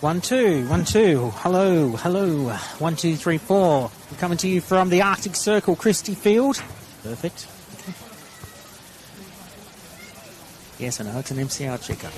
1, 2, 1, 2. Hello, hello. 1, 2, 3, 4. We're coming to you from the Arctic Circle, Christie Field. Perfect. Okay. Yes, I know, it's an MCR checkup.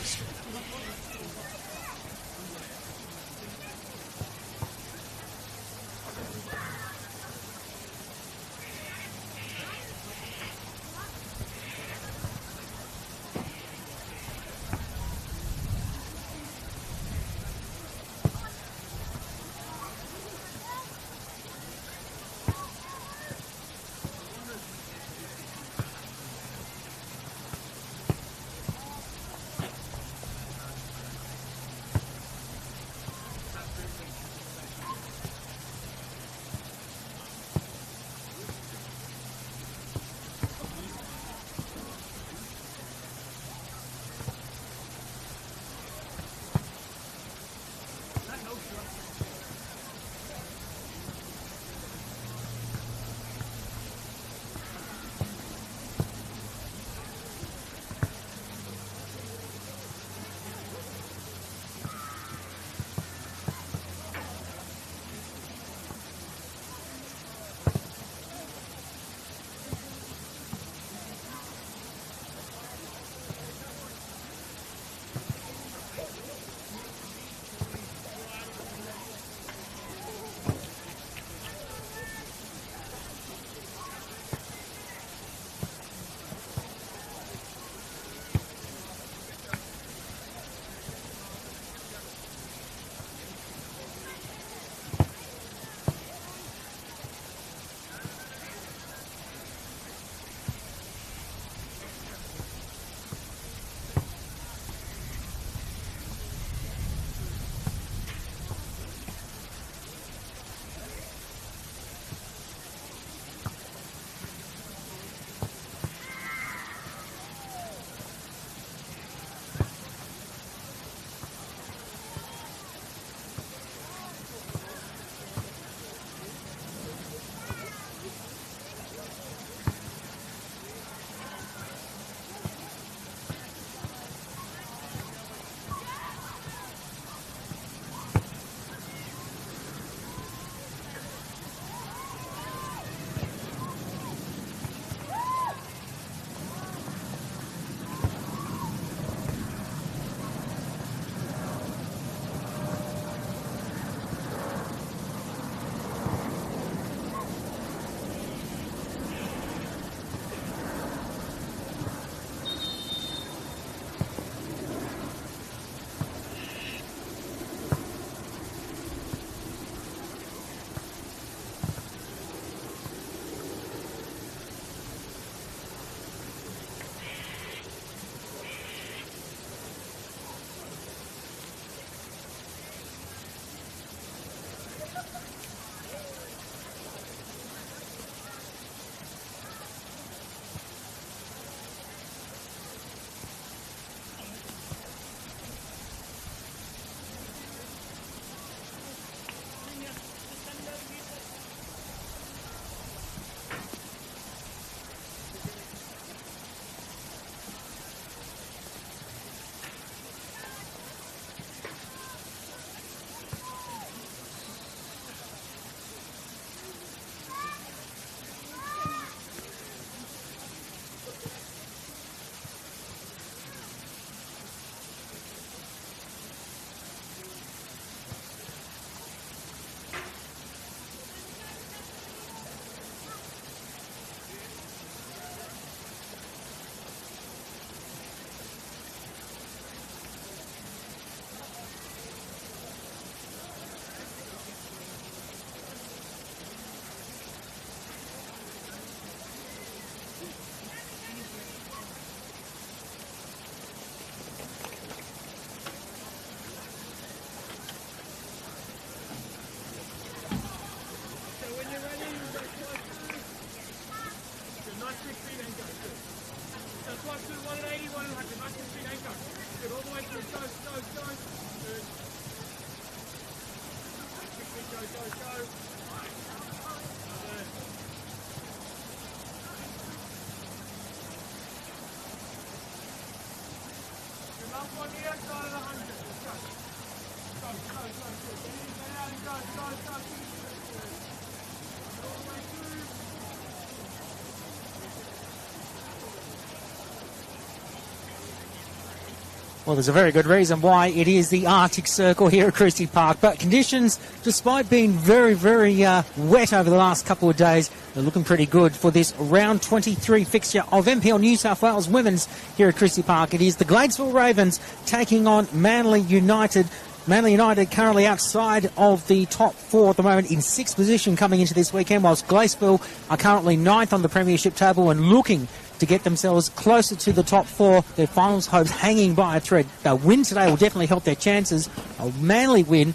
Well, there's a very good reason why it is the Arctic Circle here at Christie Park. But conditions, despite being very, very wet over the last couple of days, they're looking pretty good for this round 23 fixture of NPL New South Wales Women's here at Christie Park. It is the Gladesville Ravens taking on Manly United. Manly United currently outside of the top four at the moment in sixth position coming into this weekend, whilst Gladesville are currently ninth on the premiership table and looking to get themselves closer to the top four. Their finals hopes hanging by a thread. A win today will definitely help their chances. A Manly win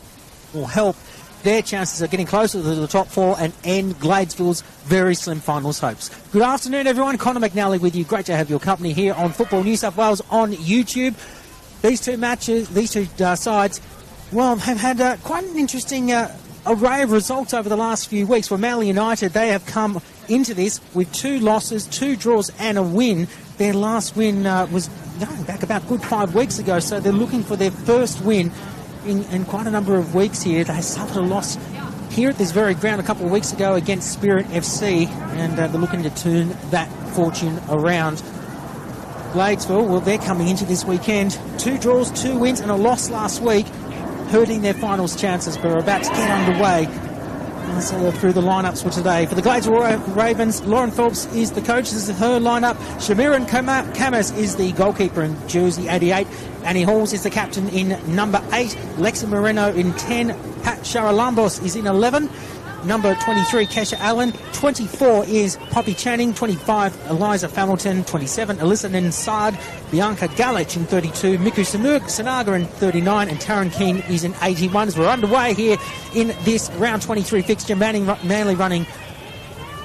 will help their chances of getting closer to the top four and end Gladesville's very slim finals hopes. Good afternoon, everyone. Conor McNally with you. Great to have your company here on Football New South Wales on YouTube. These two sides, well, have had quite an interesting array of results over the last few weeks. For Manly United, they have come into this with 2 losses, 2 draws and a win. Their last win was going back about good 5 weeks ago, so they're looking for their first win in quite a number of weeks here. They suffered a loss here at this very ground a couple of weeks ago against Spirit FC, and they're looking to turn that fortune around. Gladesville, well, they're coming into this weekend 2 draws, 2 wins and a loss last week, hurting their finals chances, but are about to get underway. Let's have through the lineups for today. For the Gladesville Ravens, Lauren Phelps is the coach. This is her lineup. Shamiran Kamas is the goalkeeper in jersey 88. Annie Halls is the captain in number 8. Lexi Moreno in 10. Pat Charalambos is in 11. Number 23, Kesha Allen. 24 is Poppy Channing. 25, Eliza Hamilton. 27, Alyssa Nensard. Bianca Galich in 32. Miku Sanaga in 39. And Taryn Keane is in 81. As we're underway here in this round 23 fixture. Manly running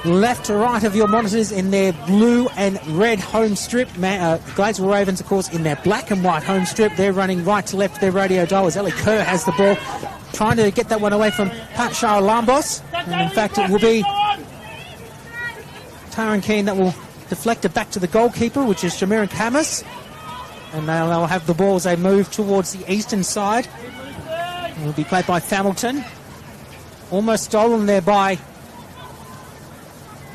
left to right of your monitors in their blue and red home strip. Gladesville Ravens, of course, in their black and white home strip. They're running right to left their radio dial as Ellie Kerr has the ball, trying to get that one away from Pat Charalambos. And in fact, it will be Taryn Keane that will deflect it back to the goalkeeper, which is Shamiran Kamas. And they'll have the ball as they move towards the eastern side. It will be played by Hamilton. Almost stolen there by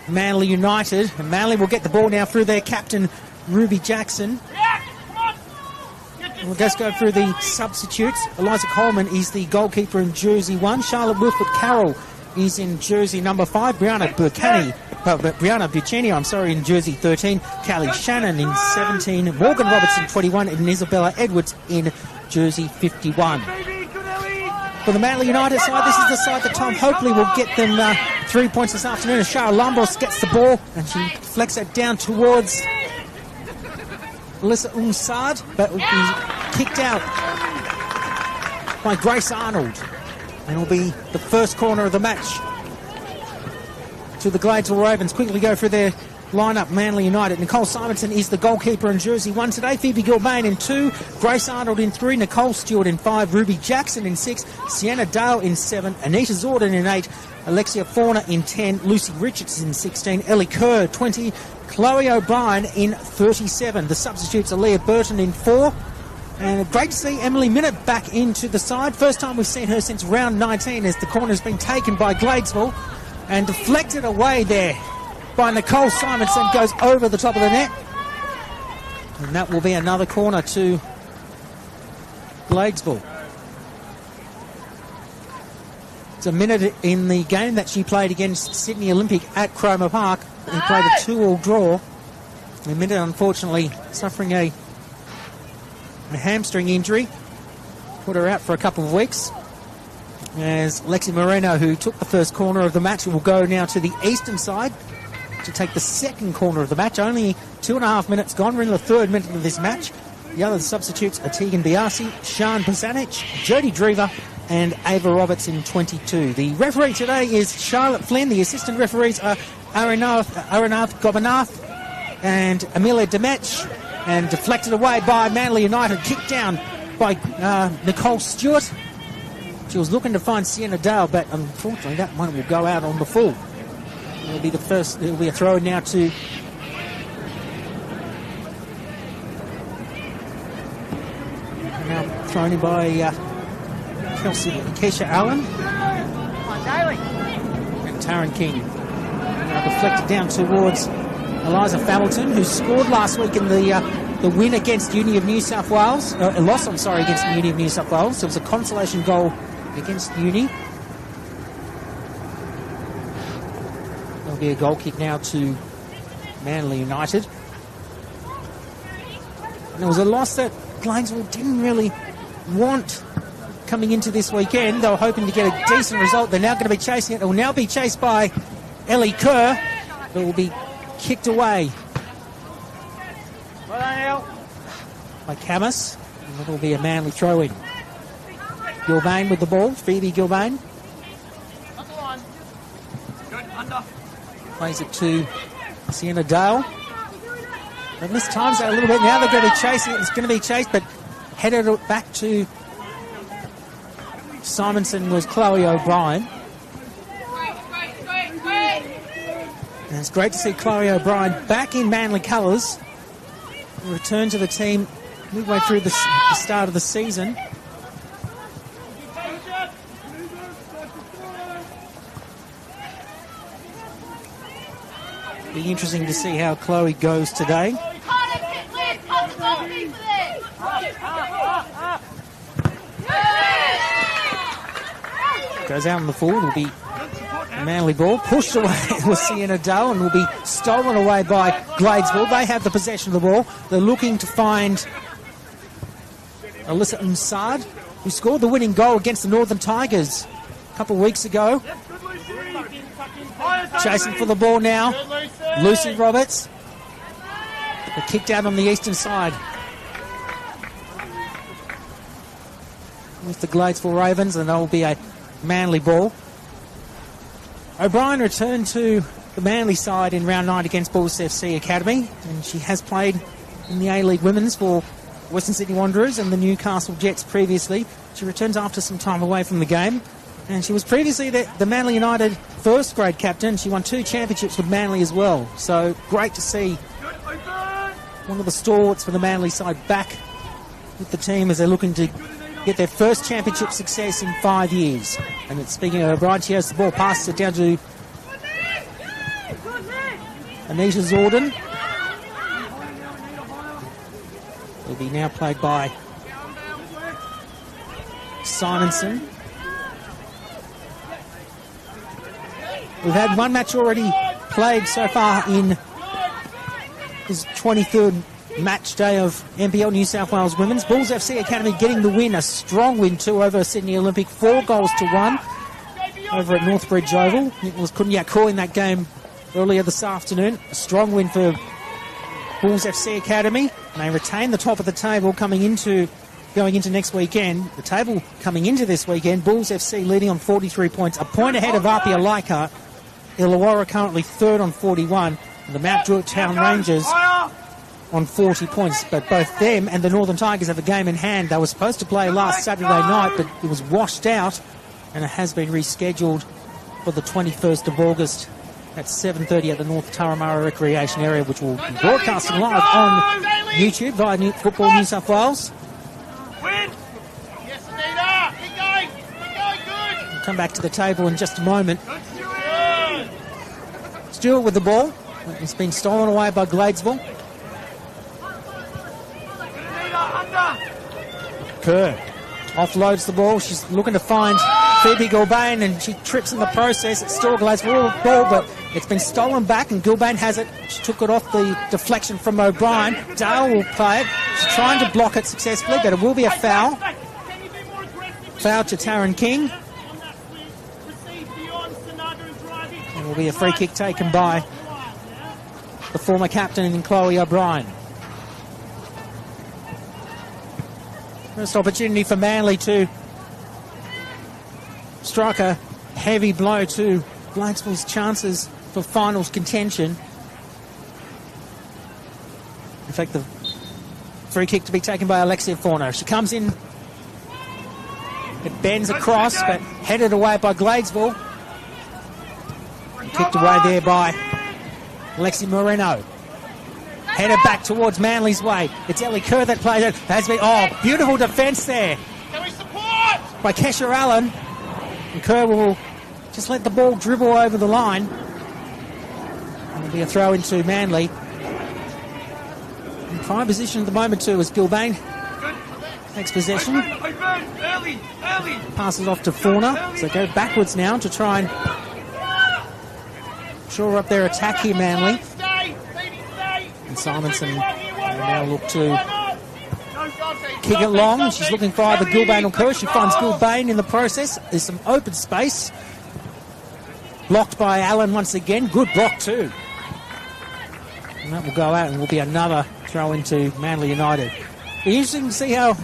Manly United. And Manly will get the ball now through their captain, Ruby Jackson. We'll just go through the substitutes. Eliza Coleman is the goalkeeper in jersey 1. Charlotte Wilford-Carroll is in jersey number 5. Brianna Buccini, in jersey 13. Callie Shannon in 17. Morgan Robertson, 21. And Isabella Edwards in jersey 51. For the Manly United side, this is the side that Tom hopefully will get them 3 points this afternoon. As Shara Lambros gets the ball and she flecks it down towards Alyssa Unsard, but will be kicked out by Grace Arnold. And will be the first corner of the match to the Gladesville Ravens. Quickly go through their lineup. Manly United. Nicole Simonson is the goalkeeper in jersey 1 today. Phoebe Gilbane in 2. Grace Arnold in 3. Nicole Stewart in 5. Ruby Jackson in 6. Sienna Dale in 7. Anita Zorden in 8. Alexia Fauna in 10. Lucy Richards in 16. Ellie Kerr 20. Chloe O'Brien in 37. The substitutes are Leah Burton in 4. And great to see Emily Minnett back into the side. First time we've seen her since round 19 as the corner has been taken by Gladesville and deflected away there by Nicole Simonson. Goes over the top of the net. And that will be another corner to Gladesville. It's a minute in the game that she played against Sydney Olympic at Cromer Park. He played a 2-2 draw. And Minna, unfortunately, suffering a hamstring injury. Put her out for a couple of weeks. As Lexi Moreno, who took the first corner of the match, will go now to the eastern side to take the second corner of the match. Only 2.5 minutes gone. We're in the 3rd minute of this match. The other substitutes are Tegan Biasi, Sian Bozanic, Jodie Drever, and Ava Roberts in 22. The referee today is Charlotte Flynn. The assistant referees are Arinath Gobanath, and Amelia Demetch, and deflected away by Manly United, kicked down by Nicole Stewart. She was looking to find Sienna Dale, but unfortunately that one will go out on the full. It'll be the first, it'll be a throw now to now thrown in by Keisha Allen and Taryn King. Now deflected down towards Eliza Hamilton, who scored last week in the win against Uni of New South Wales, loss, I'm sorry, against the Uni of New South Wales. It was a consolation goal against Uni. There'll be a goal kick now to Manly United. And it was a loss that Gladesville didn't really want coming into this weekend. They were hoping to get a decent result. They're now going to be chasing it. It will now be chased by Ellie Kerr, but it will be kicked away by Camus, and it will be a Manly throw-in. Gilbane with the ball, Phoebe Gilbane. Plays it to Sienna Dale. They missed times out a little bit. Now they're going to be chasing it. It's going to be chased, but headed it back to Simonson was Chloe O'Brien. And it's great to see Chloe O'Brien back in Manly colours. Return to the team midway through the start of the season. Be interesting to see how Chloe goes today. Goes out on the full. It'll be a Manly ball. Pushed away with Sienna Dale and will be stolen away by Gladesville. They have the possession of the ball. They're looking to find Alyssa Msad, who scored the winning goal against the Northern Tigers a couple of weeks ago. Chasing for the ball now, Lucy Roberts. They're kicked out on the eastern side with the Gladesville Ravens, and that will be a Manly ball. O'Brien returned to the Manly side in round 9 against Bulls FC Academy, and she has played in the A-League Women's for Western Sydney Wanderers and the Newcastle Jets previously. She returns after some time away from the game, and she was previously the Manly United first grade captain. She won 2 championships with Manly as well, so great to see one of the stalwarts for the Manly side back with the team as they're looking to get their first championship success in 5 years. And it's, speaking of O'Brien, she has the ball, passes it down to Anita Zorden. Will be now played by Simonson. We've had one match already played so far in his 23rd match day of NPL New South Wales Women's. Bulls FC Academy getting the win, a strong win too over Sydney Olympic, 4-1 over at Northbridge Oval. Nicholas Cunyac calling that game earlier this afternoon. A strong win for Bulls FC Academy, and they retain the top of the table going into next weekend. The table coming into this weekend, Bulls FC leading on 43 points, a point ahead of Apia Leichhardt. Illawarra currently third on 41, and the Mount Druitt Town Rangers on 40 points, but both them and the Northern Tigers have a game in hand. They were supposed to play last Saturday night, but it was washed out, and it has been rescheduled for the 21st of August at 7:30 at the North Turramurra Recreation Area, which will be broadcasting live on YouTube via Football New South Wales. We'll come back to the table in just a moment. Stewart with the ball. It's been stolen away by Gladesville. Kerr offloads the ball. She's looking to find Phoebe Gilbane, and she trips in the process. It's still a Gladesville ball, but it's been stolen back, and Gilbane has it. She took it off the deflection from O'Brien. Dale will play it. She's trying to block it successfully, but it will be a foul. Foul to Taryn King. It will be a free kick taken by the former captain in Chloe O'Brien. First opportunity for Manly to strike a heavy blow to Gladesville's chances for finals contention. In fact, the free kick to be taken by Alexia Forno. She comes in. It bends across, but headed away by Gladesville. Kicked away there by Alexi Moreno. Headed back towards Manly's way. It's Ellie Kerr that plays it. Has been, beautiful defence there by Kesha Allen. And Kerr will just let the ball dribble over the line. It'll be a throw into Manly. In prime position at the moment too is Gilbane. Takes possession. Passes off to Fauna. So go backwards now to try and shore up their attack here, Manly. And Simonson will now look to kick it long. She's looking for either Gilbane or Kerr. She finds Gilbane in the process. There's some open space. Blocked by Allen once again. Good block too. And that will go out and will be another throw into Manly United. Be interesting to see how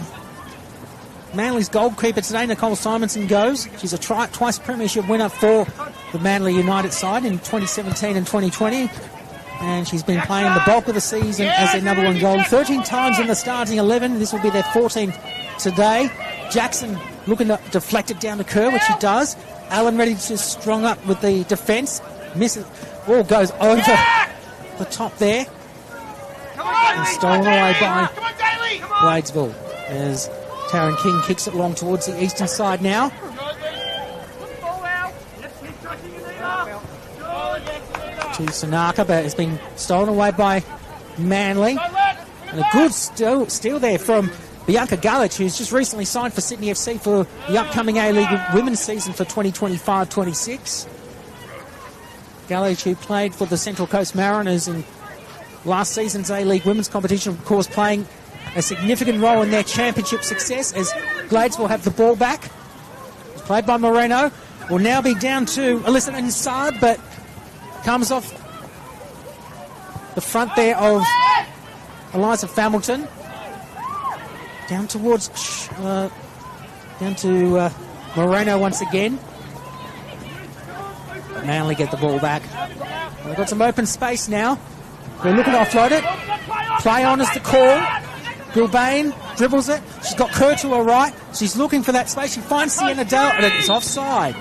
Manly's goalkeeper today, Nicole Simonson, goes. She's a twice premiership winner for the Manly United side in 2017 and 2020. And she's been playing the bulk of the season as their number one goal. 13 times in the starting 11. This will be their 14th today. Jackson looking to deflect it down to Kerr, which he does. Allen ready to strong up with the defence. Misses. Ball goes over the top there. And stolen away by Gladesville as Taryn King kicks it long towards the eastern side now. To Sanaka, but it's been stolen away by Manly. And a good steal there from Bianca Galich, who's just recently signed for Sydney FC for the upcoming A-League women's season for 2025-26. Galich, who played for the Central Coast Mariners in last season's A-League women's competition, of course, playing a significant role in their championship success as Gladesville have the ball back. It's played by Moreno. Will now be down to Alyssa Insard, but comes off the front there of Eliza Hamilton. Down towards down to Moreno once again. Manly get the ball back. They've got some open space now. They're looking to offload it. Play on is the call. Gilbane dribbles it. She's got Kerr to her right. She's looking for that space. She finds Sienna Dale, and it's offside.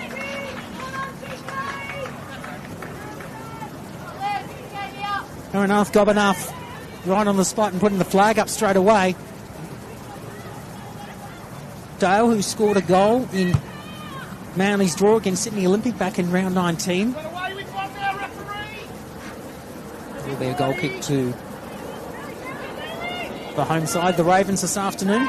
Fair enough, Gobanath right on the spot and putting the flag up straight away. Dale, who scored a goal in Manly's draw against Sydney Olympic back in round 19. There'll be a goal kick to the home side, the Ravens, this afternoon.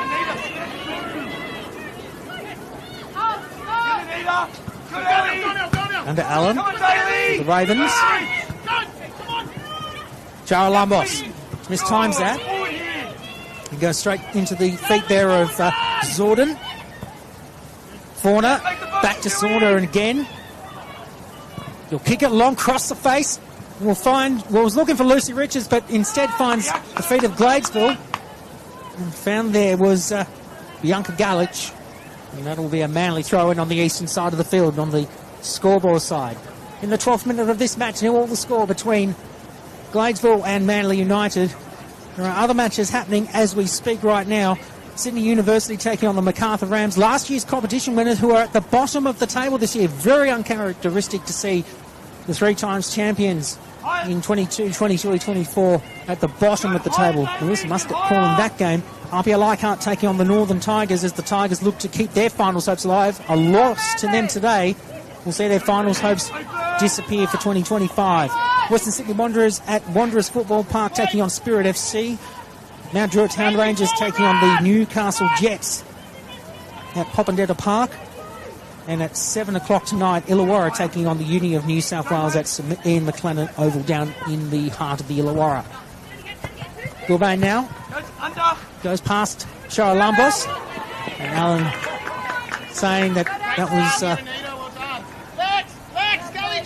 Under Allen, the Ravens. Jara Lambos mistimes that. And goes straight into the feet there of Zordon. Fauna, back to Sauna and again. You'll kick it long, cross the face. We'll find, was looking for Lucy Richards, but instead finds the feet of Gladesville. And found there was Bianca Galich. And that'll be a Manly throw-in on the eastern side of the field, on the scoreboard side. In the 12th minute of this match, all the score between Gladesville and Manly United. There are other matches happening as we speak right now. Sydney University taking on the MacArthur Rams, last year's competition winners, who are at the bottom of the table this year. Very uncharacteristic to see the three times champions in 22, 23, 24 at the bottom of the table. Lewis Muscat calling that game. RPL Leichhardt taking on the Northern Tigers as the Tigers look to keep their finals hopes alive. A loss to them today will see their finals hopes disappear for 2025. Western Sydney Wanderers at Wanderers Football Park taking on Spirit FC. Mount Druitt Town Rangers taking on the Newcastle Jets at Popondetta Park. And at 7 o'clock tonight, Illawarra taking on the Uni of New South Wales at St Ian McLennan Oval down in the heart of the Illawarra. Gilbane now goes past Shara Lambos. And Allen saying that was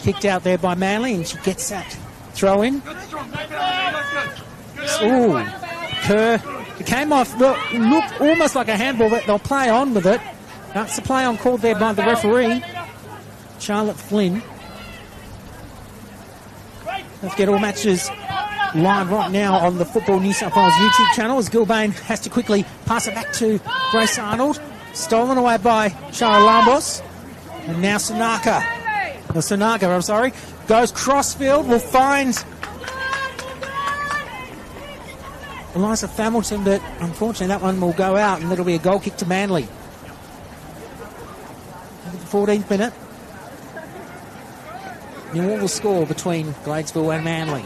kicked out there by Manly, and she gets that throw in. Ooh, Kerr. It came off, looked almost like a handball, but they'll play on with it. That's the play on called there by the referee, Charlotte Flynn. Let's get all matches live right now on the Football New South Wales YouTube channel as Gilbane has to quickly pass it back to Grace Arnold. Stolen away by Shara Lambos. And now Sanaga, goes crossfield, will find Eliza Hamilton, but unfortunately that one will go out and it'll be a goal kick to Manly. The 14th minute. New all the score between Gladesville and Manly.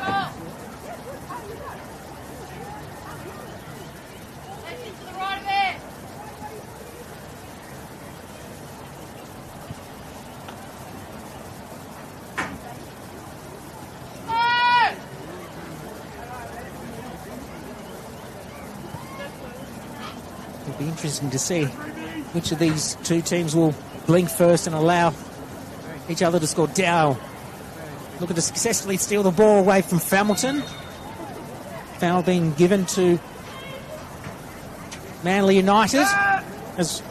It'll be interesting to see which of these two teams will blink first and allow each other to score. Dow looking to successfully steal the ball away from Hamilton. Foul being given to Manly United as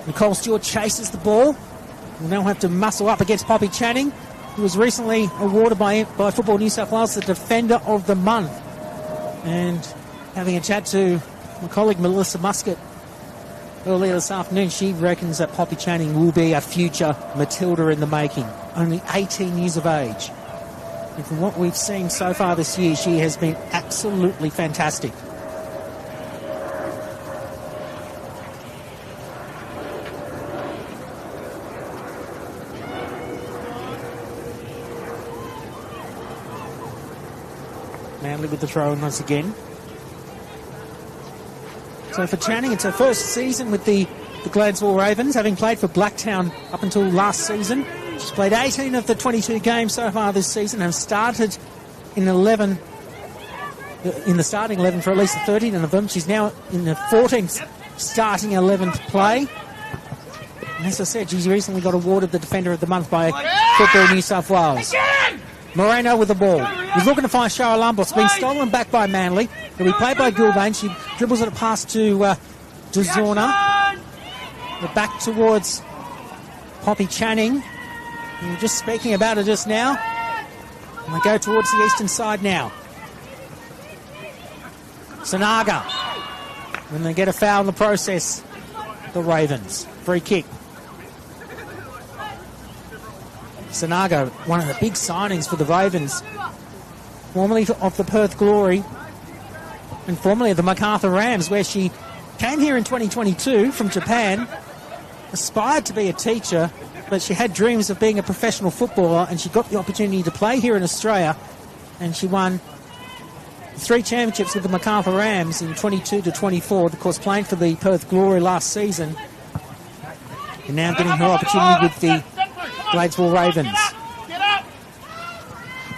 Nicole Stewart chases the ball. We'll now have to muscle up against Poppy Channing, who was recently awarded by Football New South Wales the Defender of the Month. And having a chat to my colleague Melissa Muscat earlier this afternoon, she reckons that Poppy Channing will be a future Matilda in the making. Only 18 years of age. And from what we've seen so far this year, she has been absolutely fantastic. Manly with the throw in once again. So for Channing, it's her first season with the Gladesville Ravens, having played for Blacktown up until last season. She's played 18 of the 22 games so far this season and started in the starting 11 for at least 13 of them. She's now in the 14th starting 11th play. And as I said, she's recently got awarded the Defender of the Month by Football New South Wales. Moreno with the ball. He's looking to find Shara Lambos. Being stolen back by Manly. It'll be played by Gilbane. She dribbles it past to Dezorna. We're back towards Poppy Channing. We were just speaking about it just now. And they go towards the eastern side now. Sanaga. When they get a foul in the process, the Ravens. Free kick. Sanaga, one of the big signings for the Ravens, formerly of the Perth Glory and formerly of the MacArthur Rams, where she came here in 2022 from Japan, aspired to be a teacher, but she had dreams of being a professional footballer, and she got the opportunity to play here in Australia, and she won 3 championships with the MacArthur Rams in 22 to 24, of course playing for the Perth Glory last season, and now getting her opportunity with the Gladesville Ravens.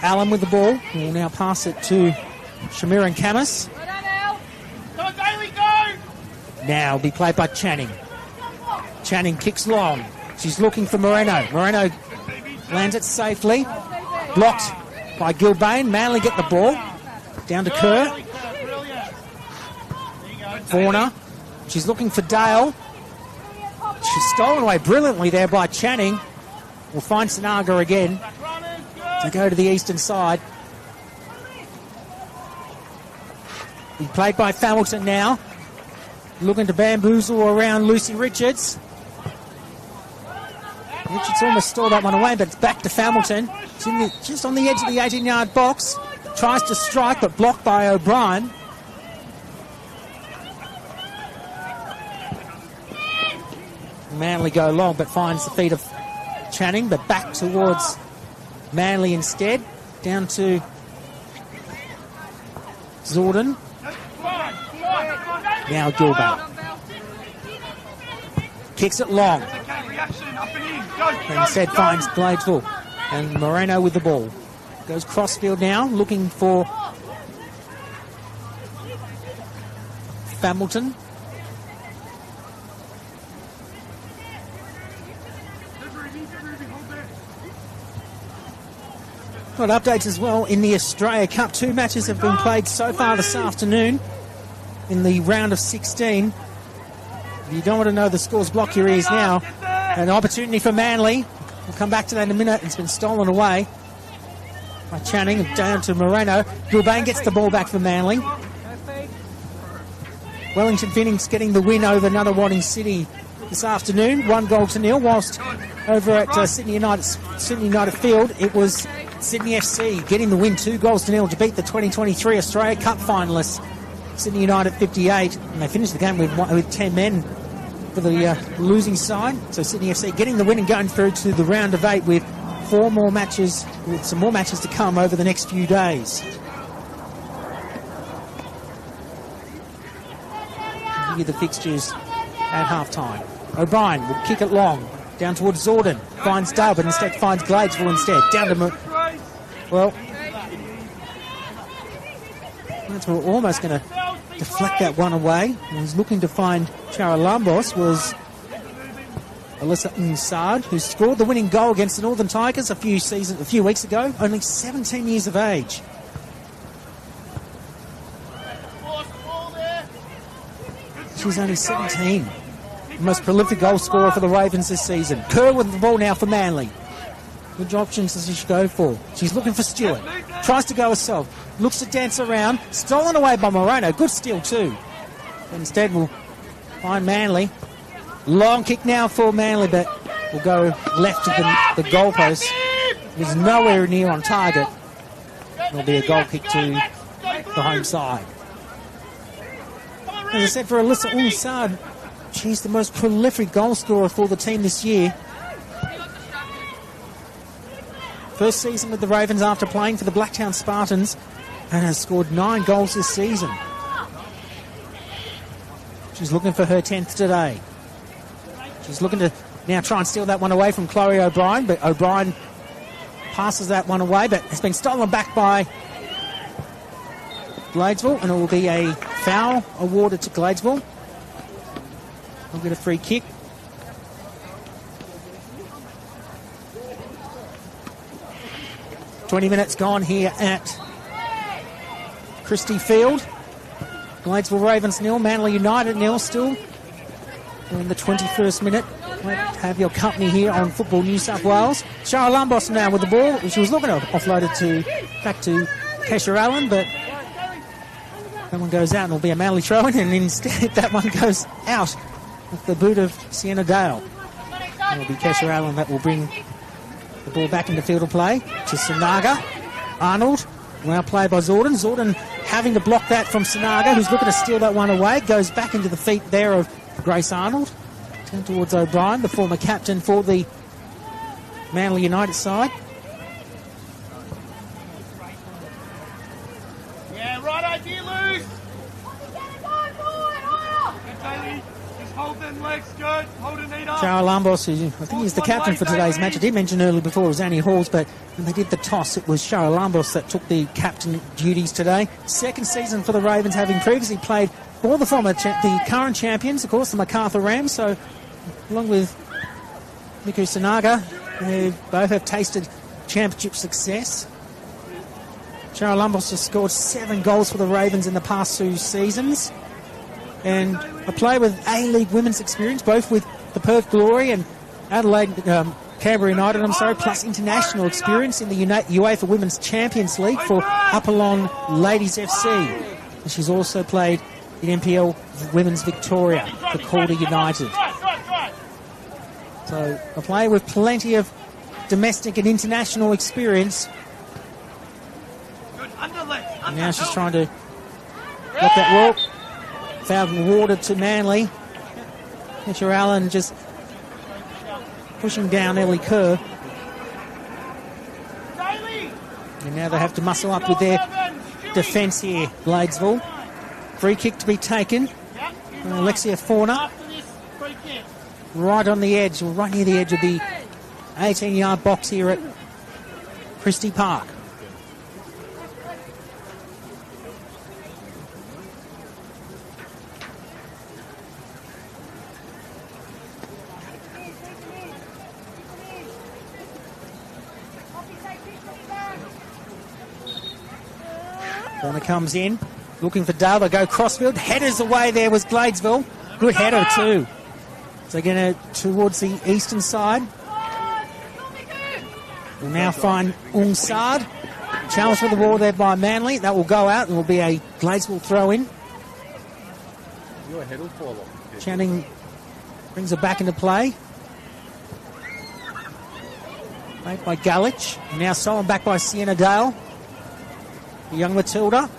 Allen with the ball. We'll now pass it to Shamir and Camus. Now be played by Channing. Channing kicks long. She's looking for Moreno. Moreno lands it safely. Blocked by Gilbane. Manly get the ball. Down to Kerr. Warner. She's looking for Dale. She's stolen away brilliantly there by Channing. We'll find Sanaga again to go to the eastern side. Be played by Hamilton now. Looking to bamboozle around Lucy Richards. Richards almost stole that one away, but it's back to Hamilton. She's just on the edge of the 18-yard box. Tries to strike, but blocked by O'Brien. Manly go long, but finds the feet of Channing, but back towards Manly instead. Down to Zorden. Now Gilbane. Kicks it long. And instead finds Gladesville. And Moreno with the ball. Goes crossfield now, looking for Hamilton. Got updates as well in the Australia Cup. 2 matches have been played so far this afternoon in the round of 16. If you don't want to know the scores, block your ears now. An opportunity for Manly. We'll come back to that in a minute. It's been stolen away. by Channing, down to Moreno. Gilbane gets the ball back for Manly. Wellington Phoenix getting the win over Nunawading City this afternoon, 1-0, whilst over at Sydney United Field, it was Sydney FC getting the win 2-0 to beat the 2023 Australia Cup finalists, Sydney United 58, and they finished the game with 10 men for the losing side. So Sydney FC getting the win and going through to the round of 8 with 4 more matches, with some more matches to come over the next few days. I'll give you the fixtures at half-time. O'Brien will kick it long, down towards Zordon, finds Dale, but instead finds Gladesville instead. Down to Gladesville almost going to deflect that one away. He was looking to find Charalambos, was Alyssa Nsard, who scored the winning goal against the Northern Tigers a few weeks ago, only 17 years of age. She's only 17. The most prolific goal scorer for the Ravens this season. Kerr with the ball now for Manly. Which options does she go for? She's looking for Stewart. Tries to go herself. Looks to dance around. Stolen away by Moreno. Good steal too. But instead we'll find Manly. Long kick now for Manly, but will go left to the goalpost. It was nowhere near on target. It'll be a goal kick to the home side. As I said, for Alyssa Nsard, she's the most prolific goal scorer for the team this year. First season with the Ravens after playing for the Blacktown Spartans, and has scored 9 goals this season. She's looking for her 10th today. She's looking to now try and steal that one away from Chloe O'Brien, but O'Brien passes that one away, but it's been stolen back by Gladesville, and it will be a foul awarded to Gladesville. We'll get a free kick. "20 minutes gone here at Christie Field. Gladesville Ravens 0, Manly United 0 still. In the 21st minute, we'll have your company here on Football New South Wales. Charalambos now with the ball. She was looking to offload it back to Kesha Allen, but that one goes out and it'll be a Manly throw-in, and instead that one goes out with the boot of Sienna Dale. It'll be Kesha Allen that will bring the ball back into field of play to Sinaga. Arnold, well played by Zordon. Zordon having to block that from Sinaga, who's looking to steal that one away. Goes back into the feet there of Grace Arnold. Turn towards O'Brien, the former captain for the Manly United side. Yeah, right idea, loose. Hold them legs good. Hold a knee up. Charalambos, who I think he's the captain for today's match. I did mention earlier before it was Annie Halls, but when they did the toss, it was Charalambos that took the captain duties today. Second season for the Ravens, having previously played for the current champions, of course, the MacArthur Rams. So, along with Miku Sinaga, who both have tasted championship success. Charalambos has scored 7 goals for the Ravens in the past 2 seasons. And a player with A-League women's experience, both with the Perth Glory and Adelaide, Canberra United, plus international experience in the UEFA Women's Champions League for Upalong Ladies FC. And she's also played in NPL Women's Victoria for Calder United. So a player with plenty of domestic and international experience. And now she's trying to block that wall. Foul awarded to Manly. Mitchell Allen just pushing down Ellie Kerr. And now they have to muscle up with their defence here, Gladesville. Free kick to be taken. Alexia Fauna. Right on the edge, or right near the edge of the 18-yard box here at Christie Park. Corner comes in, looking for Dale. They go crossfield. Headers away there was Gladesville. Good header too. So going towards the eastern side. We'll now find Nsard. Challenge for the ball there by Manly. That will go out and will be a Gladesville throw-in. Channing brings it back into play. Made by Galich. Now stolen back by Sienna Dale. The young Matilda.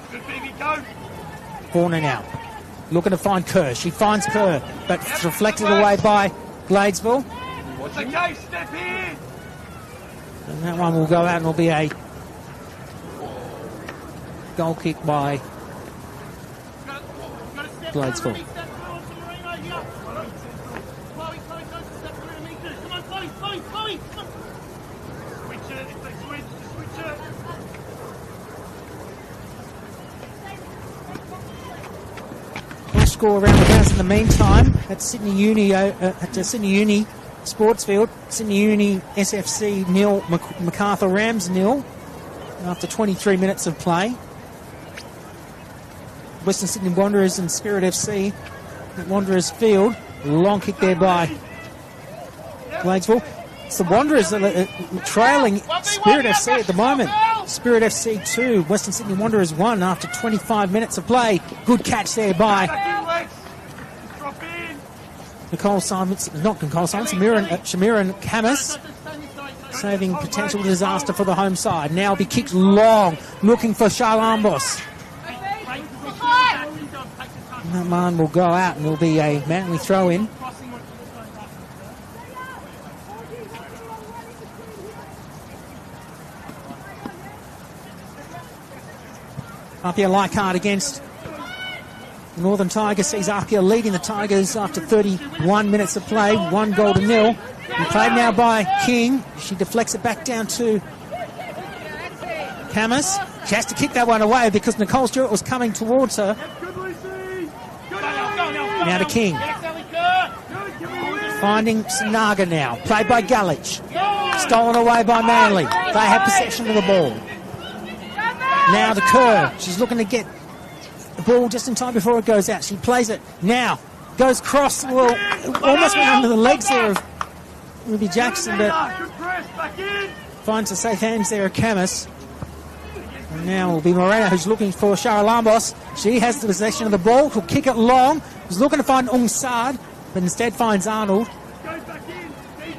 Corner now. Looking to find Kerr. She finds Kerr, but it's deflected away by Gladesville. Okay, step in. And that one will go out and will be a goal kick by Gladesville. Score around the house in the meantime at Sydney Uni Sports Field. Sydney Uni SFC 0, MacArthur Rams 0 after 23 minutes of play. Western Sydney Wanderers and Spirit FC at Wanderers Field. Long kick there by Gladesville. It's the Wanderers that are trailing Spirit FC at the moment. Spirit FC 2, Western Sydney Wanderers 1 after 25 minutes of play. Good catch there by Shamiran Camus, saving potential disaster for the home side. Now be kicked long, looking for Charlambos. That man will go out and will be a Manly throw-in. Apia Leichhardt against Northern Tigers sees Apia leading the Tigers after 31 minutes of play, 1-0. And played now by King. She deflects it back down to Camus. She has to kick that one away because Nicole Stewart was coming towards her. Now to King. Finding Sinaga now. Played by Galich. Stolen away by Manly. They have possession of the ball. Now to Kerr. She's looking to get the ball just in time before it goes out. She plays it now. Goes cross. Well, almost went under the legs there of Ruby Jackson, but finds the safe hands there of Camus. And now will be Moreno, who's looking for Charalambos. She has the possession of the ball. Will kick it long. Was looking to find Ungsad, but instead finds Arnold.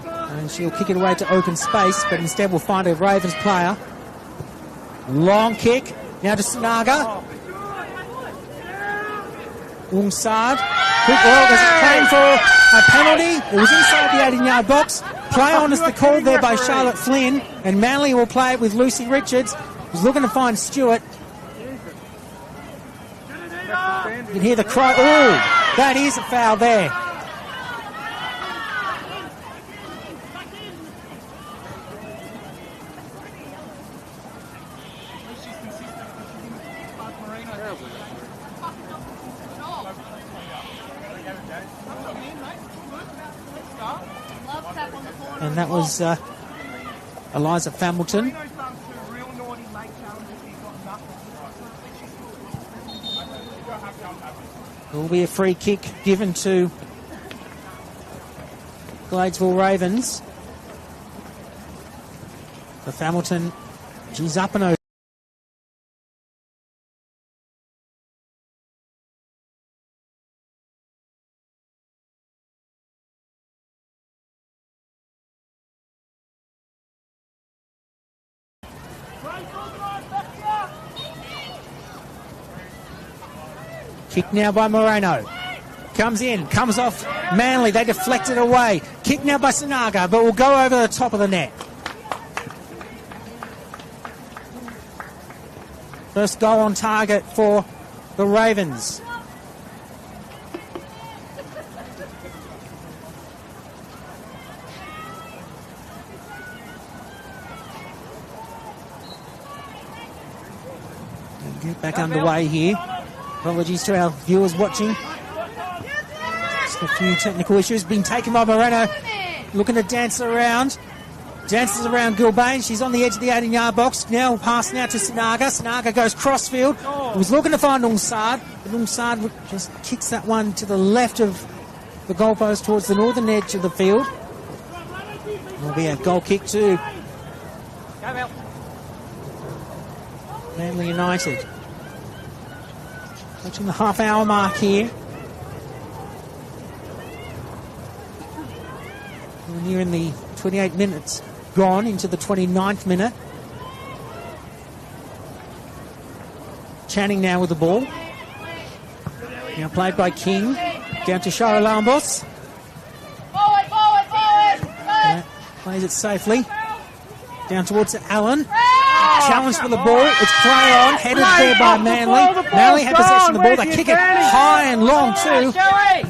And she'll kick it away to open space, but instead will find a Ravens player. Long kick. Now to Sinaga. Ungsad. Quick ball. There's a claim for a penalty. It was inside the 18-yard box. Play on is the call there by Charlotte Flynn. And Manly will play it with Lucy Richards. Was looking to find Stewart. You can hear the cry. Oh, that is a foul there. And that was Eliza Familton. There will be a free kick given to Gladesville Ravens. For Familton, she's up and over. Kick now by Moreno. Comes in, comes off Manly. They deflect it away. Kick now by Sinaga, but will go over the top of the net. First goal on target for the Ravens. Get back underway here. Apologies to our viewers watching. Just a few technical issues. Being taken by Moreno. Looking to dance around. Dances around Gilbane. She's on the edge of the 18-yard box. Now pass now to Sinaga. Sinaga goes crossfield. Was looking to find Ungsad. But Ungsad just kicks that one to the left of the goalpost towards the northern edge of the field. There'll be a goal kick too. Manly United. Watching the half-hour mark here. We're nearing the 28 minutes gone into the 29th minute. Channing now with the ball. Now played by King. Down to Shara Lambos. Plays it safely. Down towards Allen. Challenge for the ball. It's play on. Headed there by Manly. Manly have possession of the ball. They kick it high and long too.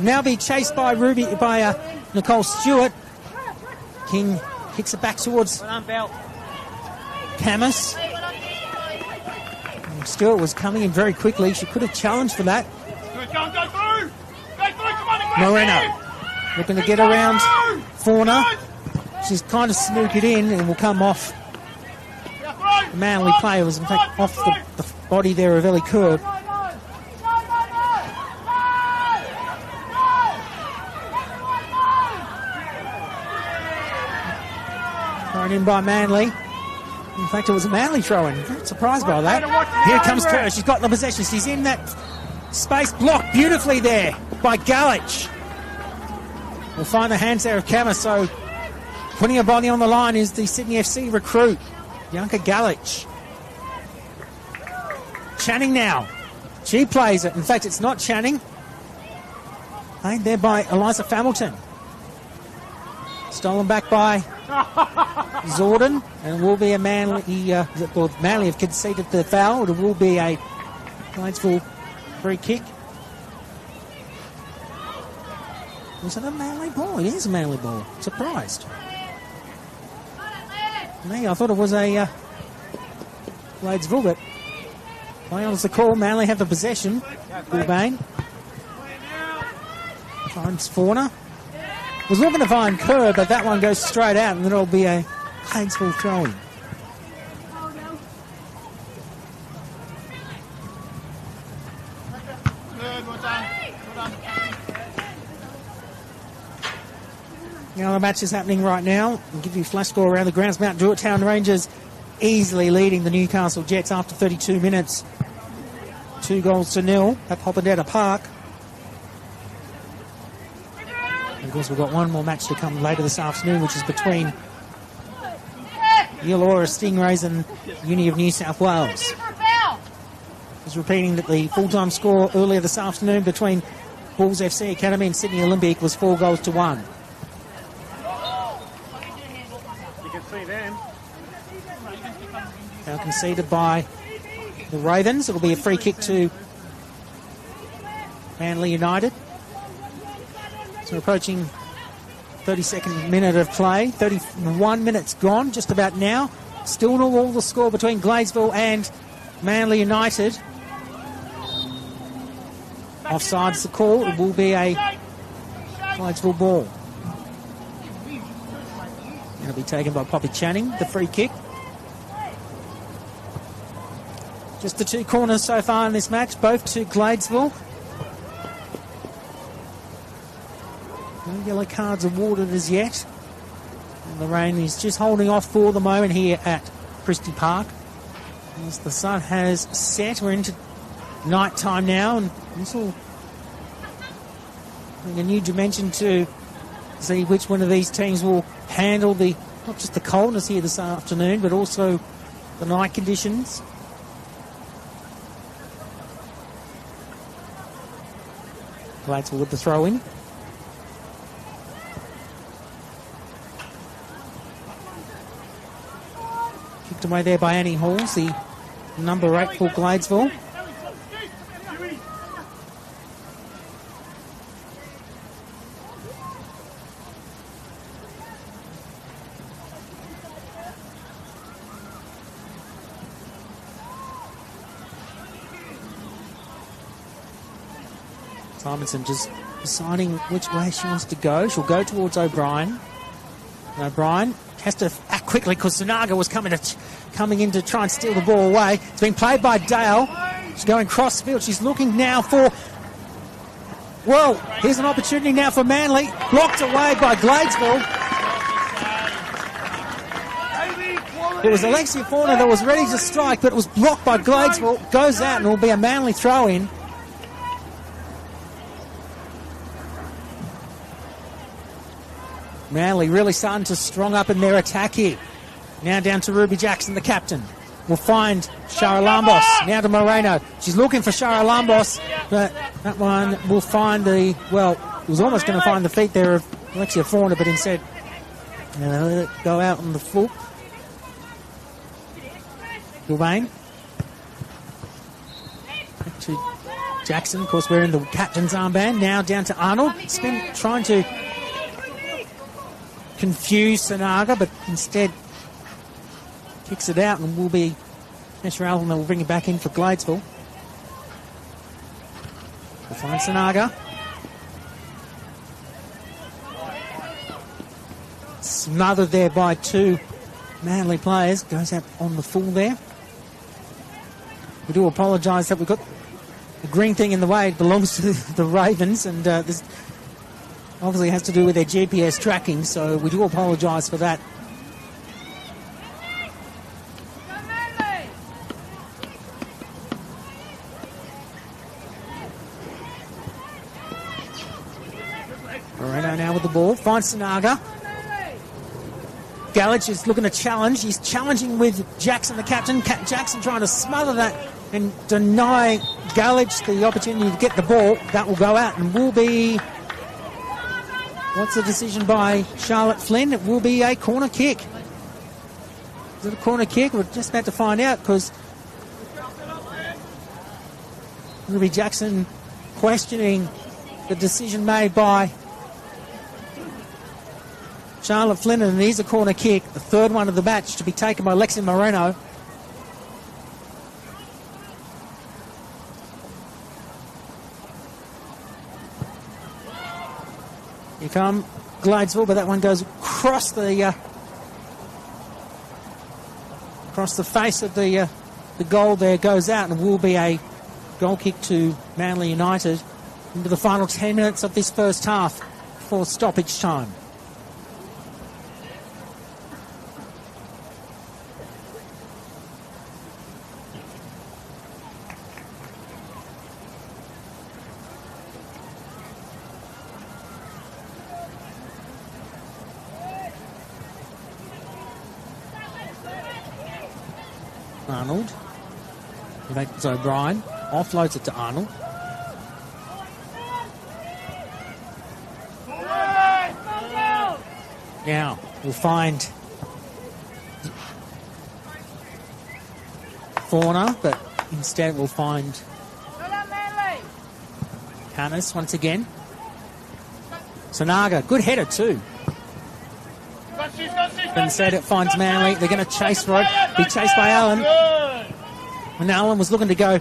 Now be chased by Nicole Stewart. King kicks it back towards Camus. Stewart was coming in very quickly. She could have challenged for that. Moreno looking to get around Fauna. She's kind of snook it in and will come off. The Manly player was in fact off the body there of Ellie Kerr. Thrown in by Manly. In fact, it was a Manly throw-in. Very surprised by that. Here comes Kerr. She's got the possession. She's in that space, blocked beautifully there by Galich. We'll find the hands there of Camus. So putting her body on the line is the Sydney FC recruit, Bianca Galich. Channing now. She plays it. In fact, it's not Channing. Played there by Eliza Hamilton. Stolen back by Zordon, and it will be a Manly. Manly have conceded the foul. It will be a Gladesville free kick. Was it a Manly ball? It is a Manly ball. Surprised. Me, I thought it was a Gladesville, but play on the call. Manly have the possession. Bilbane finds Fauna. Was looking to find Kerr, but that one goes straight out, and then it'll be a Gladesville throw-in. Now the match is happening right now. I'll give you a flash score around the grounds. Mount Druitt Town Rangers easily leading the Newcastle Jets after 32 minutes. 2-0 at Hoppendetta Park. Of course, we've got one more match to come later this afternoon, which is between the Illawarra Stingrays and Uni of New South Wales. I was repeating that the full-time score earlier this afternoon between Bulls FC Academy and Sydney Olympic was 4-1. You can see them. Now conceded by the Ravens. It'll be a free kick to Manly United. So we're approaching 32nd minute of play. 31 minutes gone, just about now. Still no all the score between Gladesville and Manly United. Offside's the call. It will be a Gladesville ball. It'll be taken by Poppy Channing, the free kick. Just the two corners so far in this match, both to Gladesville. No yellow cards awarded as yet. And the rain is just holding off for the moment here at Christie Park. As the sun has set, we're into night time now, and this will bring a new dimension to see which one of these teams will handle not just the coldness here this afternoon, but also the night conditions. Gladesville with the throw-in. Kicked away there by Annie Halls, the number 8 for Gladesville. Simonson just deciding which way she wants to go. She'll go towards O'Brien. And O'Brien has to act quickly because Sunaga was coming in to try and steal the ball away. It's been played by Dale. She's going cross field. She's looking now for... Well, here's an opportunity now for Manly. Blocked away by Gladesville. It was Alexia Fauna that was ready to strike, but it was blocked by Gladesville. Goes out and will be a Manly throw-in. Manly really starting to strong up in their attack here. Now down to Ruby Jackson, the captain. Will find Shara Lambos. Now to Moreno. She's looking for Shara Lambos, but that one will find the, well, it was almost going to find the feet there of Alexia Fauna, but instead let it go out on the full. Gilbane. Back to Jackson. Of course, we're in the captain's armband. Now down to Arnold. It's been trying to confuse Sanaga, but instead kicks it out and will be Nesher Allen will bring it back in for Gladesville. We'll find Sanaga. Smothered there by two Manly players. Goes out on the full there. We do apologise that we've got the green thing in the way. It belongs to the Ravens, and this obviously has to do with their GPS tracking, so we do apologise for that. Moreno now with the ball. Finds Sanaga. Gallage is looking to challenge. He's challenging with Jackson, the captain. Jackson trying to smother that and deny Gallage the opportunity to get the ball. That will go out and will be... What's the decision by Charlotte Flynn? It will be a corner kick. Is it a corner kick? We're just about to find out because Ruby Jackson questioning the decision made by Charlotte Flynn, and it is a corner kick, the third one of the match, to be taken by Lexi Moreno. Here come Gladesville, but that one goes across the face of the goal there, goes out, and will be a goal kick to Manly United into the final 10 minutes of this first half for stoppage time. Arnold. That's O'Brien. Offloads it to Arnold. Now we'll find Fauna, but instead we'll find Hannes once again. Sanaga, good header too. But instead it finds Manly. They're going to chase for it. Be chased by Allen. And Allen was looking to go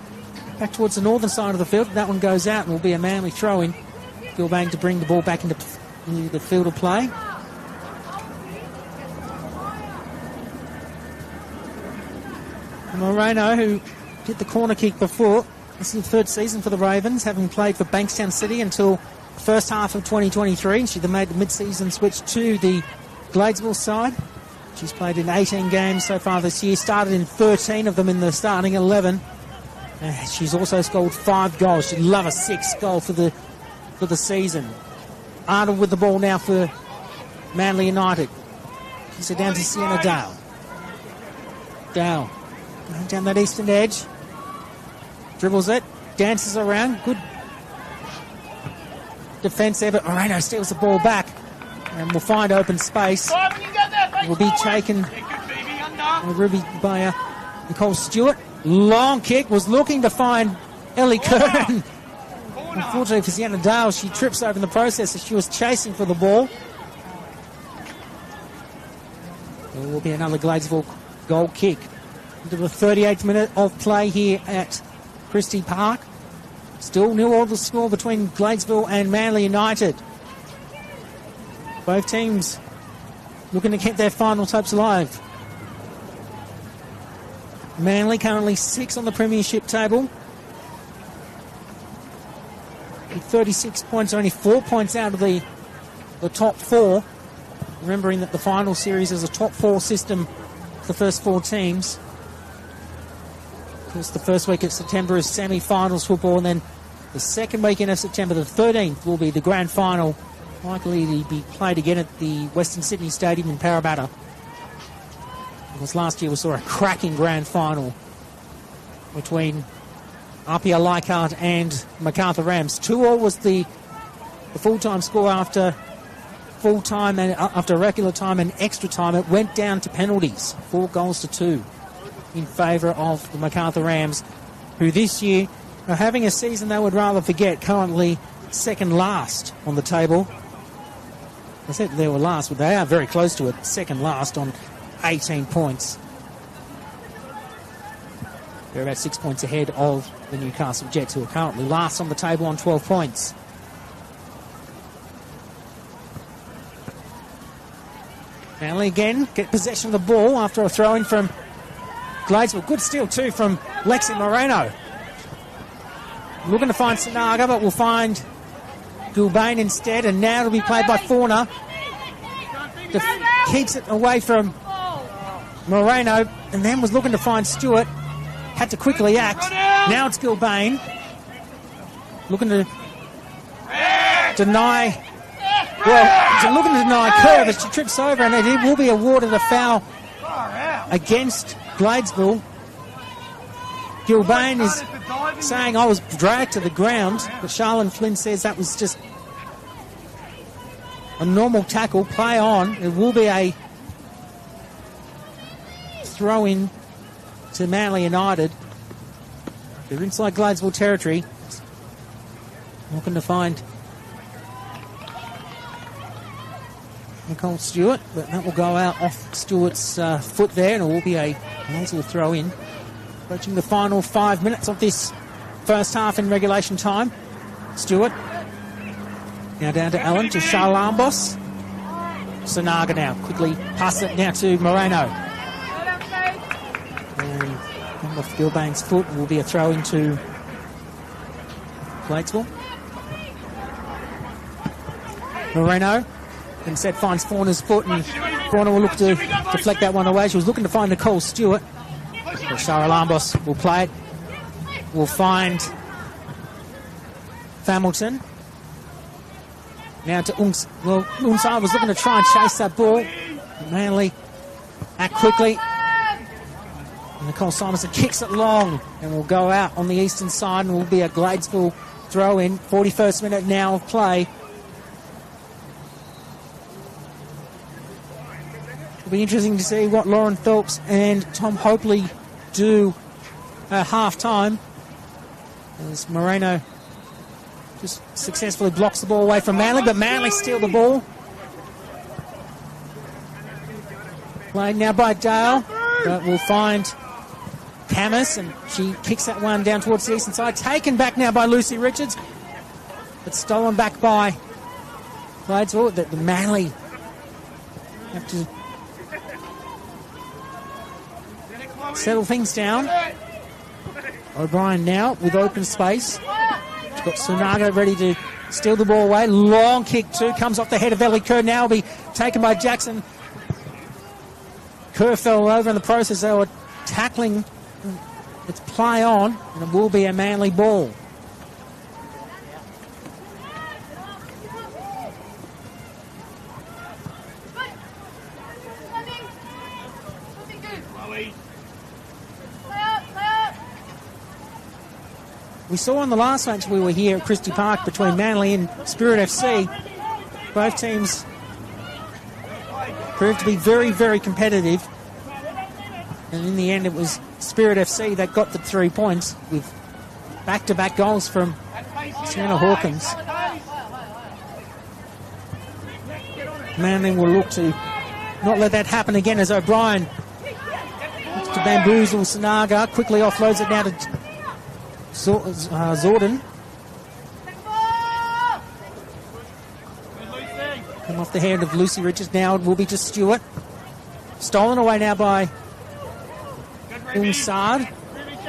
back towards the northern side of the field. That one goes out and will be a Manly throw-in. Gilbane to bring the ball back into the field of play. Moreno, who did the corner kick before. This is the third season for the Ravens, having played for Bankstown City until the first half of 2023. She then made the mid-season switch to the Gladesville side. She's played in 18 games so far this year, started in 13 of them in the starting 11. She's also scored 5 goals. She'd love a 6th goal for the season. Arnold with the ball now for Manly United. She's down to Sienna Dale. Dale down that eastern edge. Dribbles it, dances around. Good defence there, but Moreno steals the ball back. And we'll find open space. Will be taken by Nicole Stewart. Long kick, was looking to find Ellie Curran. Unfortunately for Sienna Dale, she trips over in the process as she was chasing for the ball. There will be another Gladesville goal kick. Into the 38th minute of play here at Christie Park. Still nil all the score between Gladesville and Manly United. Both teams looking to keep their final hopes alive. Manly currently 6th on the premiership table. With 36 points, only 4 points out of the top 4. Remembering that the final series is a top 4 system the first 4 teams. Of course, the first week of September is semi-finals football, and then the second weekend of September, the 13th, will be the grand final, likely to be played again at the Western Sydney Stadium in Parramatta. Because last year we saw a cracking grand final between RPL Leichhardt and Macarthur Rams. 2-2 was the full-time score after full-time and after regular time and extra time. It went down to penalties, 4-2 in favour of the Macarthur Rams, who this year are having a season they would rather forget, currently second last on the table. I said they were last, but they are very close to it, second last on 18 points. They're about 6 points ahead of the Newcastle Jets, who are currently last on the table on 12 points. Manly again get possession of the ball after a throw-in from Gladesville. Good steal too from Lexi Moreno. Looking to find Sinaga, but we'll find Gilbane instead, and now it'll be played by Fauna. Keeps it away from Moreno, and then was looking to find Stewart. Had to quickly act. Now it's Gilbane. Looking to deny... Well, looking to deny Kerr, but she trips over, and it will be awarded a foul against Gladesville. Gilbane is saying I was dragged to the ground, but Charlene Flynn says that was just a normal tackle. Play on. It will be a throw-in to Manly United. They're inside Gladesville territory. Looking to find Nicole Stewart, but that will go out off Stewart's foot there, and it will be a Gladesville throw-in. Approaching the final 5 minutes of this first half in regulation time. Stewart. Now down to Allen, to Charlambos. Sinaga now. Quickly pass it now to Moreno. And off Gilbane's foot will be a throw into Gladesville. Moreno instead finds Fauna's foot, and Fauna will look to deflect that one away. She was looking to find Nicole Stewart. But Shara Lambos will play it. We'll find Hamilton. Now to Ungs. Well, Unsar was looking to try and chase that ball. Manly act quickly. And Nicole Simonson kicks it long and will go out on the eastern side, and will be a Gladesville throw in. 41st minute now of play. It'll be interesting to see what Lauren Phelps and Tom Hopley do at half-time, as Moreno just successfully blocks the ball away from Manly, but Manly steal the ball. Played now by Dale, but we'll find Camus, and she kicks that one down towards the eastern side. Taken back now by Lucy Richards, but stolen back by Gladesville. The Manly have to settle things down. O'Brien now with open space. She's got Sunaga ready to steal the ball away. Long kick too. Comes off the head of Ellie Kerr. Now will be taken by Jackson. Kerr fell over in the process. They were tackling. It's play on, and it will be a Manly ball. We saw in the last match we were here at Christie Park between Manly and Spirit FC, both teams proved to be very, very competitive. And in the end, it was Spirit FC that got the 3 points with back-to-back goals from Sienna Hawkins. Manly will look to not let that happen again, as O'Brien looks to bamboozle Sinaga. Quickly offloads it now to Zorden. Come off the hand of Lucy Richards. Now it will be to Stewart. Stolen away now by Unsard.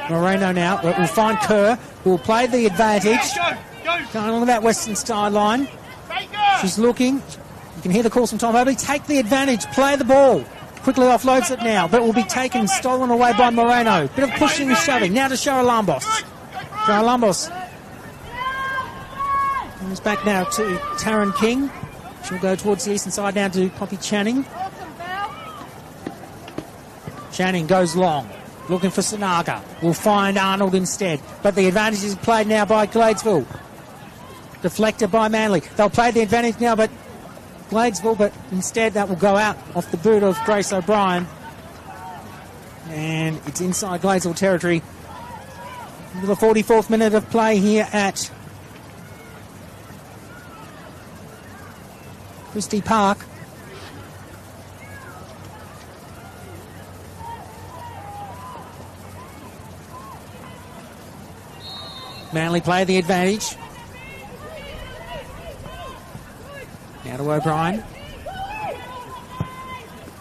Moreno now. We'll find Kerr, who will play the advantage. Going along that western sideline. She's looking. You can hear the calls from Tom Hobley. Take the advantage. Play the ball. quickly offloads it now, but will be taken, stolen away by Moreno. Bit of pushing and shoving. Now to Charalambos. Charalambos comes back now to Taryn King. She'll go towards the eastern side now to Poppy Channing. Channing goes long, looking for Sanaga. Will find Arnold instead, but the advantage is played now by Gladesville. Deflected by Manly. They'll play the advantage now, but Gladesville, but instead that will go out off the boot of Grace O'Brien. And it's inside Gladesville territory. Into the 44th minute of play here at Christie Park. Manly play the advantage. Now to O'Brien.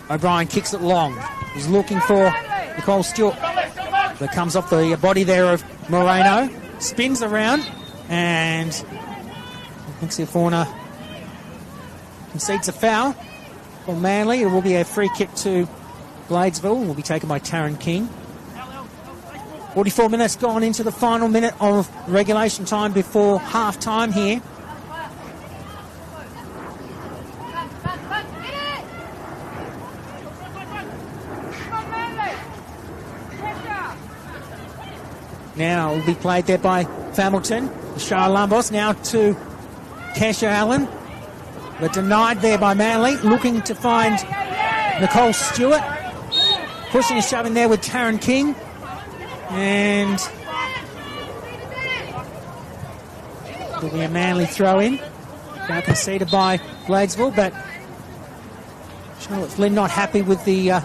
O'Brien kicks it long. He's looking for Nicole Stewart. That comes off the body there of Moreno. Spins around and Nixie Fauna concedes a foul for Manly. It will be a free kick to Gladesville. It will be taken by Taryn King. 44 minutes gone into the final minute of regulation time before half time here. Now will be played there by Hamilton. Charalambos now to Kesha Allen, but denied there by Manly. Looking to find Nicole Stewart. Pushing and shoving there with Taryn King. And there'll be a Manly throw in. Now conceded by Gladesville, but Charlotte Flynn not happy with the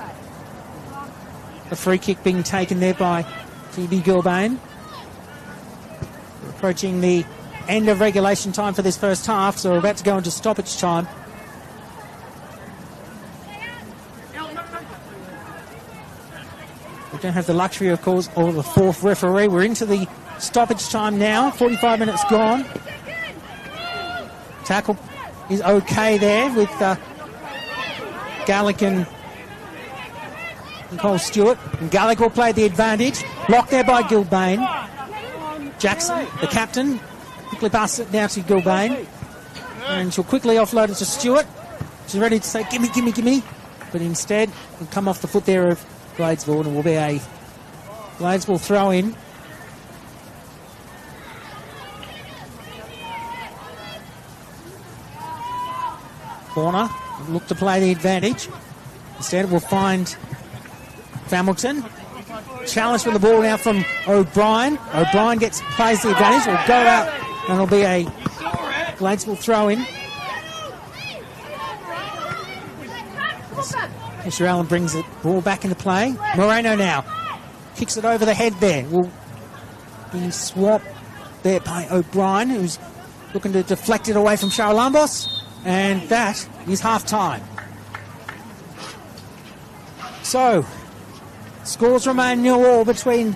free kick being taken there by Phoebe Gilbane. We're approaching the end of regulation time for this first half, so we're about to go into stoppage time. We don't have the luxury, of course, of the fourth referee. We're into the stoppage time now. 45 minutes gone. Tackle is okay there with Gallic and Nicole Stewart. And Gallic will play the advantage. Blocked there by Gilbane. Jackson, the captain, quickly passes it now to Gilbane. And she'll quickly offload it to Stewart. She's ready to say, gimme, gimme, gimme. But instead, will come off the foot there of Gladesville, and it will be a Gladesville throw in. Corner, look to play the advantage. Instead, we'll find Hamilton. Challenge with the ball now from O'Brien. O'Brien plays the advantage. Will go out, and it'll be a Gladesville throw in. Mr. Allen brings the ball back into play. Moreno now kicks it over the head there. Will be swapped there by O'Brien, who's looking to deflect it away from Charalambos. And that is half time. So, scores remain 0-0 between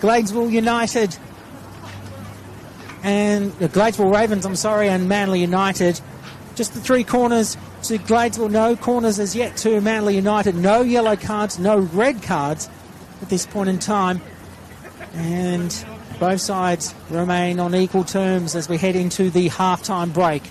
Gladesville United and the Gladesville Ravens, and Manly United. Just the three corners to Gladesville, no corners as yet to Manly United. No yellow cards, no red cards at this point in time. And both sides remain on equal terms as we head into the halftime break.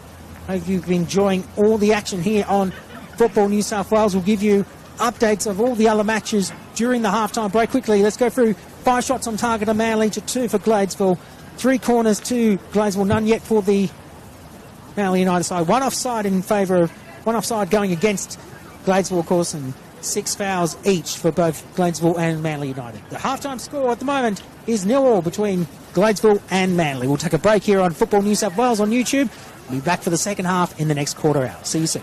Hope you've been enjoying all the action here on Football New South Wales. We'll give you updates of all the other matches during the halftime break. Quickly, let's go through 5 shots on target of Manly to 2 for Gladesville. 3 corners to Gladesville, none yet for the Manly United side. 1 offside in favour of, 1 offside going against Gladesville, of course, and 6 fouls each for both Gladesville and Manly United. The halftime score at the moment is 0-0 between Gladesville and Manly. We'll take a break here on Football New South Wales on YouTube. We'll be back for the second half in the next quarter hour. See you soon.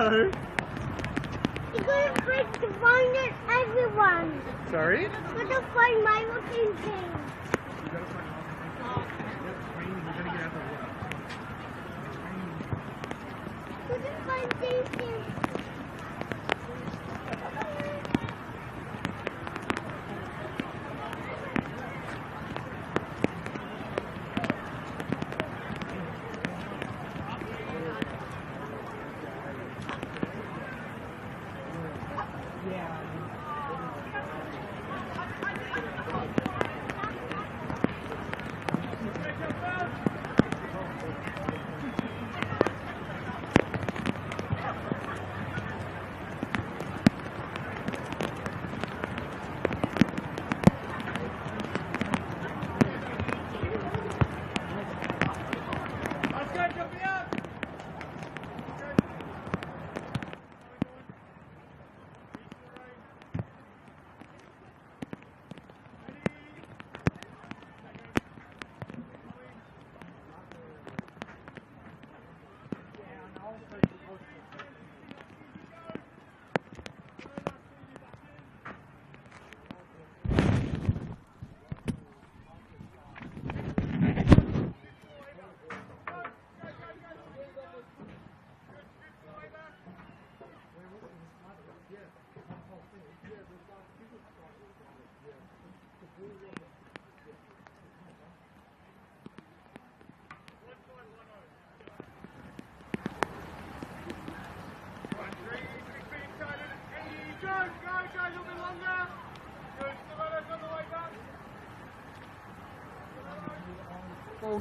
Hello. You're going to break to find it, everyone. Sorry? You're going to find my looking thing. You're going to find these things.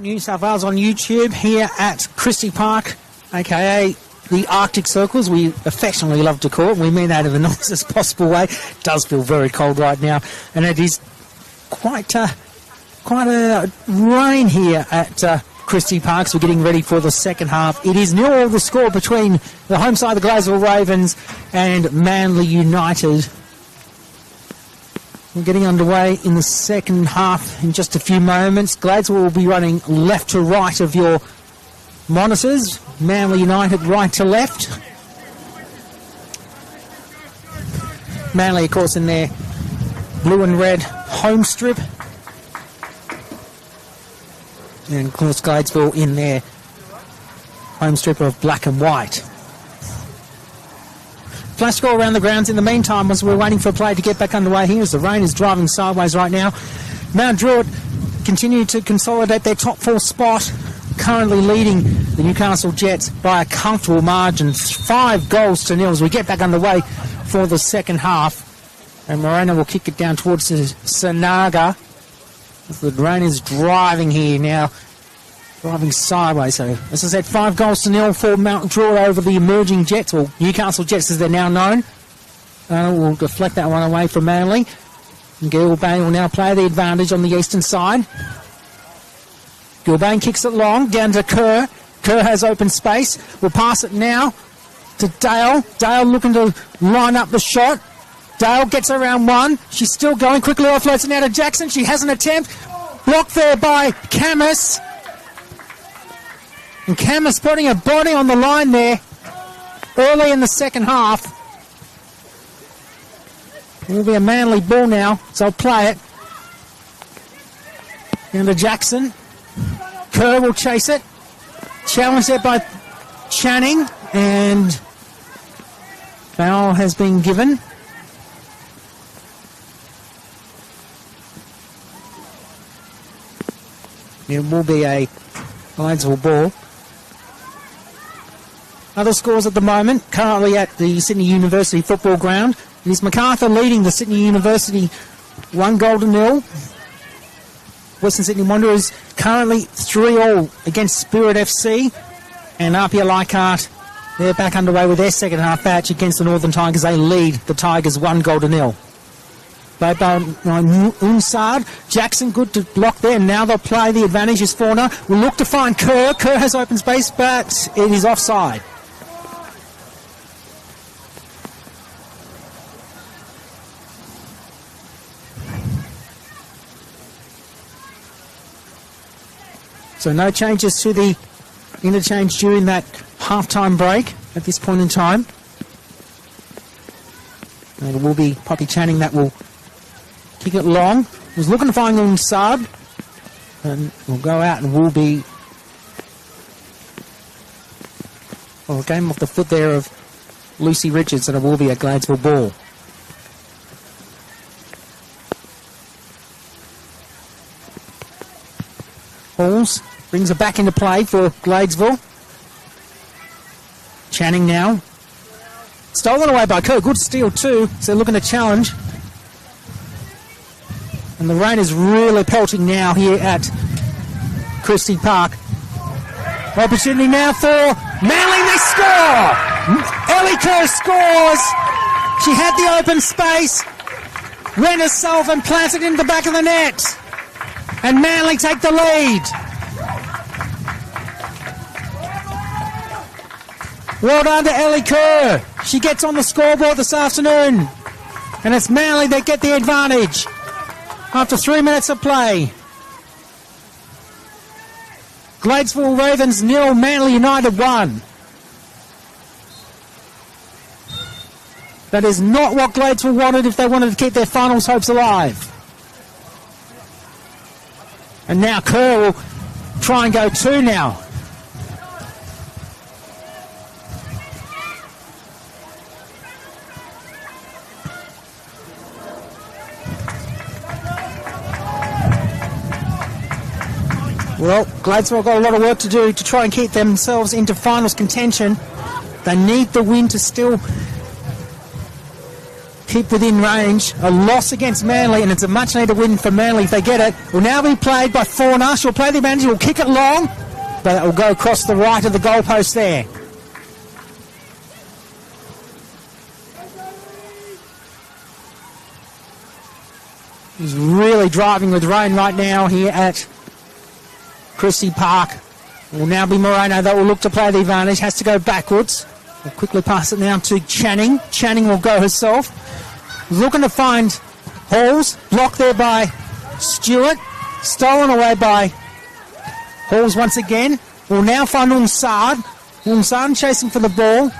New South Wales on YouTube here at Christie Park, aka the Arctic Circles. We affectionately love to call it. We mean that in the nicest possible way. It does feel very cold right now, and it is quite a rain here at Christie Park. So we're getting ready for the second half. It is 0-0 the score between the home side, the Gladesville Ravens, and Manly United. We're getting underway in the second half in just a few moments. Gladesville will be running left to right of your monitors. Manly United right to left. Manly, of course, in their blue and red home strip. And, of course, Gladesville in their home strip of black and white. Flash score around the grounds in the meantime as we're waiting for play to get back underway here as the rain is driving sideways right now. Mount Druitt continue to consolidate their top four spot, currently leading the Newcastle Jets by a comfortable margin, 5-0 as we get back underway for the second half. And Moreno will kick it down towards the Sanaga as the rain is driving here now. Driving sideways, so as I said, 5-0 for Mount Druitt over the emerging Jets, or Newcastle Jets as they're now known. We'll deflect that one away from Manly. And Gilbane will now play the advantage on the eastern side. Gilbane kicks it long, down to Kerr. Kerr has open space. We'll pass it now to Dale. Dale looking to line up the shot. Dale gets around one. She's still going, quickly offloads it now to Jackson. She has an attempt. Blocked there by Camus. And Camus putting a body on the line there early in the second half. It will be a Manly ball now, so I'll play it. Down to Jackson. Kerr will chase it. Challenged there by Channing. And foul has been given. It will be a Gladesville ball. Other scores at the moment, currently at the Sydney University football ground. It is MacArthur leading the Sydney University 1-0. Western Sydney Wanderers currently 3-3 against Spirit FC. And Apia Leichhardt, they're back underway with their second half match against the Northern Tigers. They lead the Tigers 1-0. Played by Unsard. Jackson good to block there. Now they'll play the advantage is Fauna. We'll look to find Kerr. Kerr has open space, but it is offside. So no changes to the interchange during that half-time break at this point in time. And it will be Poppy Channing that will kick it long. Was looking to find Sard. And will go out and will be... Well, game off the foot there of Lucy Richards, and it will be a Gladesville ball. Halls brings it back into play for Gladesville. Channing now. Stolen away by Kerr. Good steal too. So looking to challenge. And the rain is really pelting now here at Christie Park. Opportunity now for Manly. They score! Ellie Kerr scores! She had the open space. Ran herself and planted in the back of the net. And Manly take the lead. Well done to Ellie Kerr. She gets on the scoreboard this afternoon. And it's Manly that get the advantage after 3 minutes of play. Gladesville Ravens 0, Manly United 1. That is not what Gladesville wanted if they wanted to keep their finals hopes alive. And now Kerr will try and go 2 now. Well, Gladesville got a lot of work to do to try and keep themselves into finals contention. They need the win to still keep within range. A loss against Manly, and it's a much needed win for Manly if they get it. Will now be played by Fauna. She'll play the advantage, will kick it long, but it will go across the right of the goalpost there. He's really driving with rain right now here at Christie Park. Will now be Moreno that will look to play the advantage. Has to go backwards. We'll quickly pass it now to Channing. Channing will go herself. Looking to find Halls. Blocked there by Stewart. Stolen away by Halls once again. Will now find Unsard. Unsard chasing for the ball.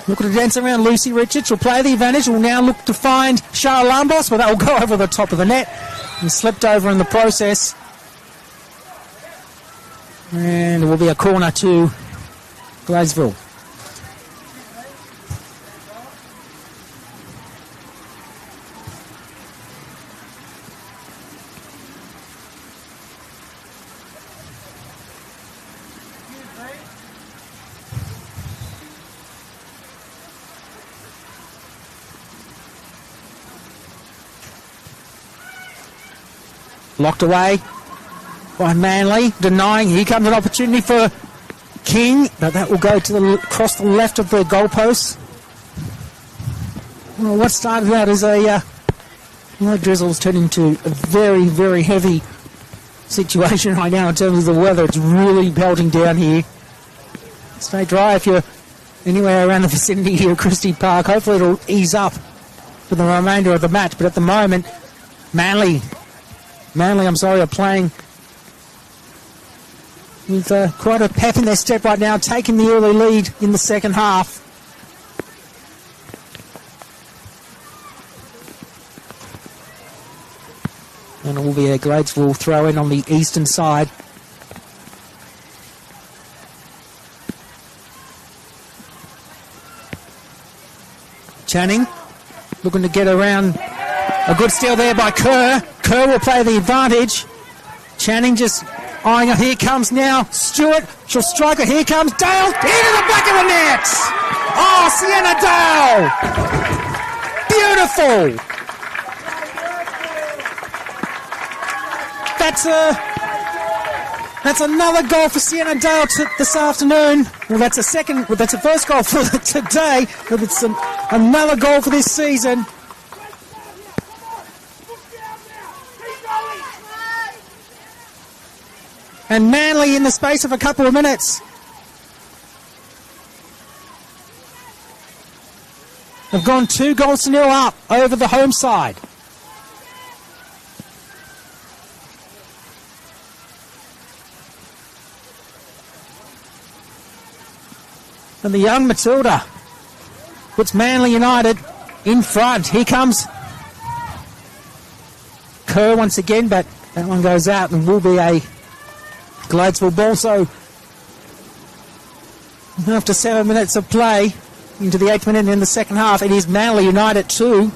Looking to dance around Lucy Richards. Will play the advantage. Will now look to find Charlotte Lambos, but that will go over the top of the net and slipped over in the process. And it will be a corner to Gladesville. Locked away by Manly, denying. Here comes an opportunity for King, but that will go to across the left of the goalpost. Well, what started out as a drizzle's turned into a very, very heavy situation right now in terms of the weather. It's really pelting down here. Stay dry if you're anywhere around the vicinity here at Christie Park. Hopefully it'll ease up for the remainder of the match, but at the moment, Manly, are playing with quite a pep in their step right now, taking the early lead in the second half. And it will be a Gladesville throw in on the eastern side. Channing looking to get around. A good steal there by Kerr. Kerr will play the advantage. Channing just eyeing her. Here comes now Stewart. She'll strike her. Here comes Dale. Into the back of the net. Oh, Sienna Dale. Beautiful. That's another goal for Sienna Dale this afternoon. Well, that's a first goal for today, but it's another goal for this season. And Manly in the space of a couple of minutes have gone 2-0 up over the home side. And the young Matilda puts Manly United in front. Here comes Kerr once again, but that one goes out and will be a Gladesville ball. So after 7 minutes of play, into the 8th minute in the second half, it is Manly United 2,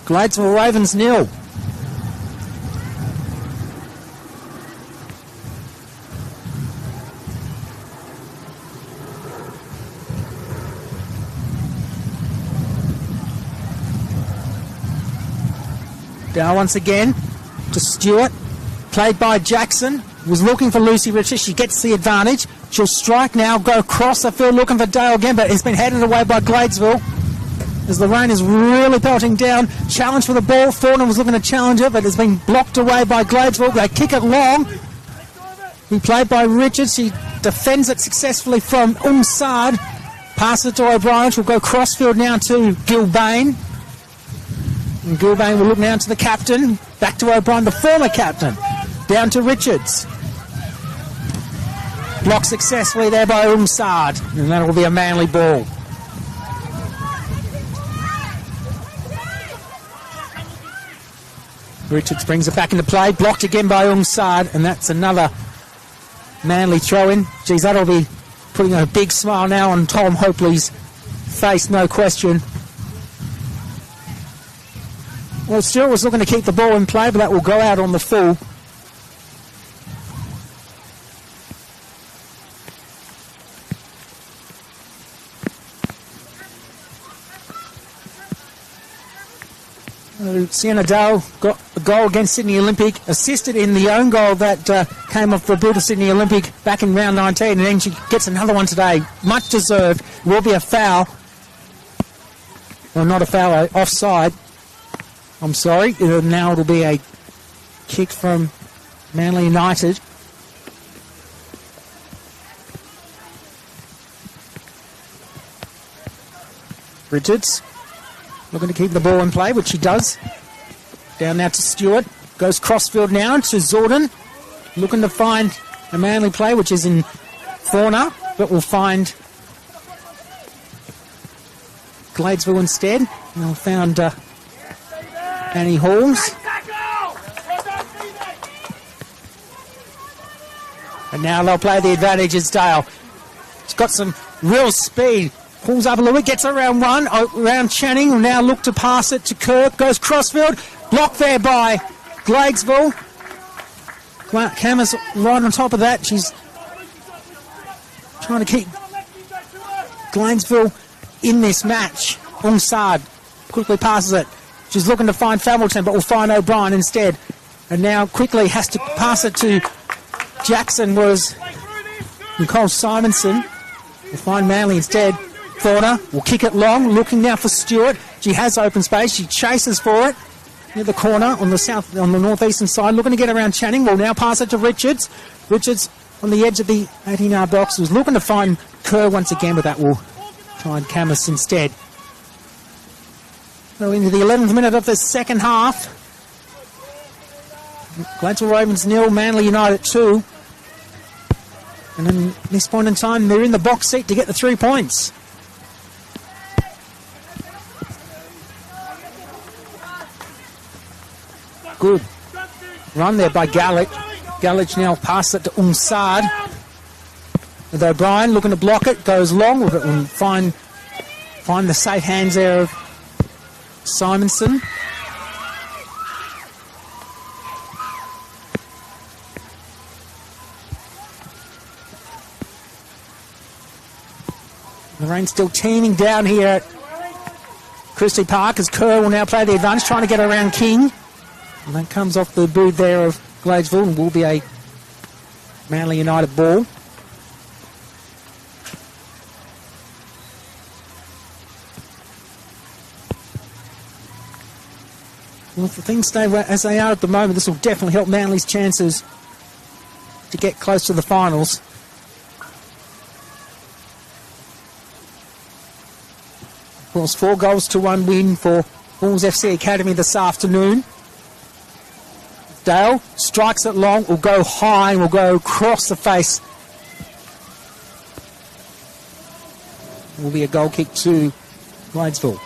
Gladesville Ravens 0. Down once again to Stewart, played by Jackson, was looking for Lucy Richards. She gets the advantage. She'll strike now, go across the field looking for Dale again, but it's been headed away by Gladesville as the rain is really pelting down. Challenge for the ball. Fauna was looking to challenge it, but it's been blocked away by Gladesville. They kick it long. Be played by Richards. She defends it successfully from Umsad. Pass it to O'Brien. She'll go crossfield now to Gilbane. And Gilbane will look now to the captain. Back to O'Brien, the former captain. Down to Richards. Blocked successfully there by Umsad. And that will be a Manly ball. Richards brings it back into play. Blocked again by Umsad. And that's another Manly throw-in. Geez, that'll be putting a big smile now on Tom Hopley's face, no question. Well, Stewart was looking to keep the ball in play, but that will go out on the full. Sienna Dale got a goal against Sydney Olympic, assisted in the own goal that came off the boot of Sydney Olympic back in round 19, and then she gets another one today. Much deserved. Will be a foul. Well, not a foul, offside. I'm sorry. Now it'll be a kick from Manly United. Richards looking to keep the ball in play, which he does. Down now to Stewart. Goes crossfield now to Zordon. Looking to find a Manly play, which is in Fauna, but will find Gladesville instead. And found Annie Halls. And now they'll play the advantage as Dale. It's got some real speed. Pulls up a little bit, gets around one, around Channing, will now look to pass it to Kirk, goes crossfield, blocked there by Gladesville. Cameron's right on top of that. She's trying to keep Gladesville in this match. Umsad quickly passes it. She's looking to find Hamilton, but will find O'Brien instead. And now quickly has to pass it to Jackson, was Nicole Simonson. Will find Manly instead. Fauna will kick it long, looking now for Stewart. She has open space. She chases for it near the corner on the northeastern side, looking to get around Channing. Will now pass it to Richards. Richards on the edge of the 18-yard box was looking to find Kerr once again, but that will find Camus instead. So into the 11th minute of the second half. Gladesville Ravens 0, Manly United 2. And at this point in time, they're in the box seat to get the 3 points. Good run there by Galich. Galich now passes it to Umsad. With O'Brien looking to block it, goes long with it and find the safe hands there of Simonson. The rain's still teeming down here at Christie Park as Kerr will now play the advantage, trying to get around King. And that comes off the boot there of Gladesville and will be a Manly United ball. Well, if the things stay as they are at the moment, this will definitely help Manly's chances to get close to the finals. Of course, 4-1 win for Bulls FC Academy this afternoon. Dale strikes it long, will go high, and will go across the face. Will be a goal kick to Gladesville.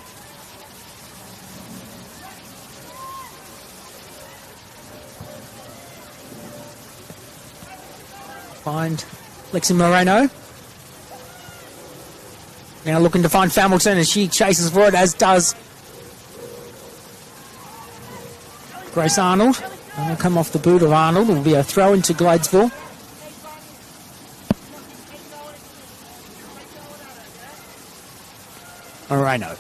Find Lexi Moreno. Now looking to find Hamilton as she chases for it, as does Grace Arnold. And will come off the boot of Arnold. It will be a throw into Gladesville. Moreno.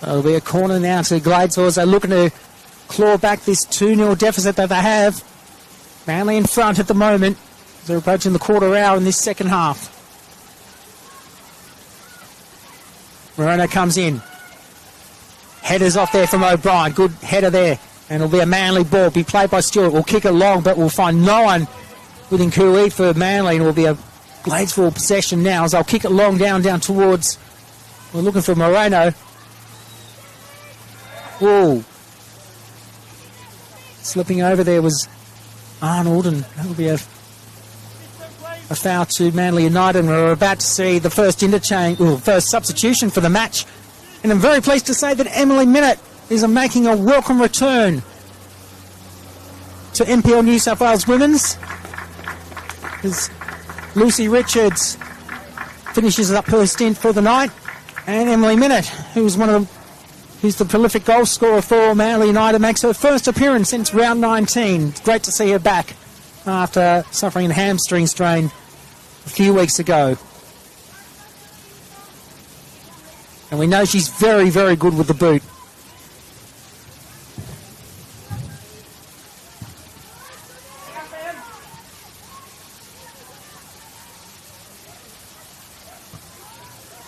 It'll be a corner now to Gladesville as they're looking to claw back this 2-0 deficit that they have. Manly in front at the moment. They're approaching the quarter hour in this second half. Moreno comes in. Headers off there from O'Brien. Good header there. And it'll be a Manly ball. Be played by Stewart. We'll kick it long, but we'll find no one within Kui for Manly. And it will be a Gladesville possession now as they'll kick it long down towards... We're looking for Moreno. Whoa. Slipping over there was Arnold, and that'll be a foul to Manly United. And we're about to see the first interchange, or first substitution for the match. And I'm very pleased to say that Emily Minnett is making a welcome return to NPL New South Wales Women's. As Lucy Richards finishes up her stint for the night. And Emily Minnett, who's the prolific goal scorer for Manly United, makes her first appearance since round 19. It's great to see her back after suffering a hamstring strain a few weeks ago. And we know she's very, very good with the boot.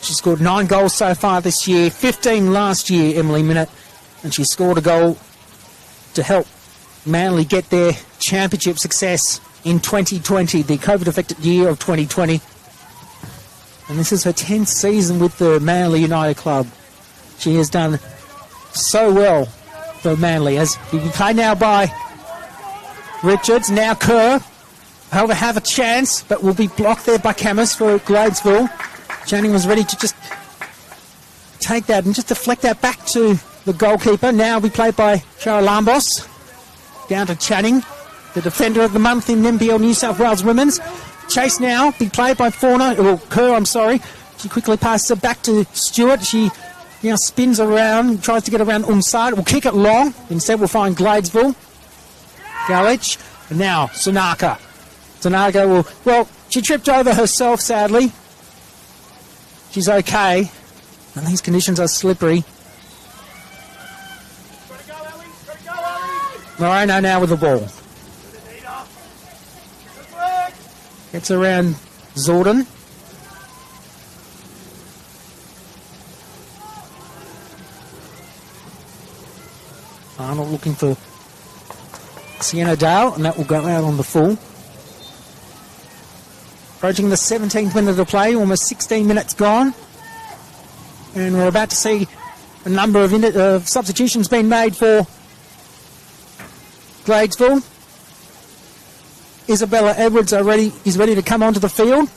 She scored 9 goals so far this year, 15 last year, Emily Minnett, and she scored a goal to help Manly get their championship success in 2020, the COVID-affected year of 2020. And this is her 10th season with the Manly United club. She has done so well for Manly, as we can play now by Richards, now Kerr. However, have a chance, but will be blocked there by Camus for Gladesville. Channing was ready to just take that and just deflect that back to the goalkeeper. Now we played by Shara Lambos. Down to Channing, the defender of the month in NPL New South Wales Women's. Chase now, be played by Kerr, I'm sorry. She quickly passes it back to Stewart. She now spins around, tries to get around Umside. We'll kick it long. Instead we'll find Gladesville. Galich. And now Tanaka. Tanaka she tripped over herself, sadly. She's okay, and these conditions are slippery. Moreno now with the ball. Gets around Zordon. Arnold looking for Sienna Dale, and that will go out on the full. Approaching the 17th minute of play, almost 16 minutes gone. And we're about to see a number of substitutions being made for Gladesville. Isabella Edwards is ready to come onto the field.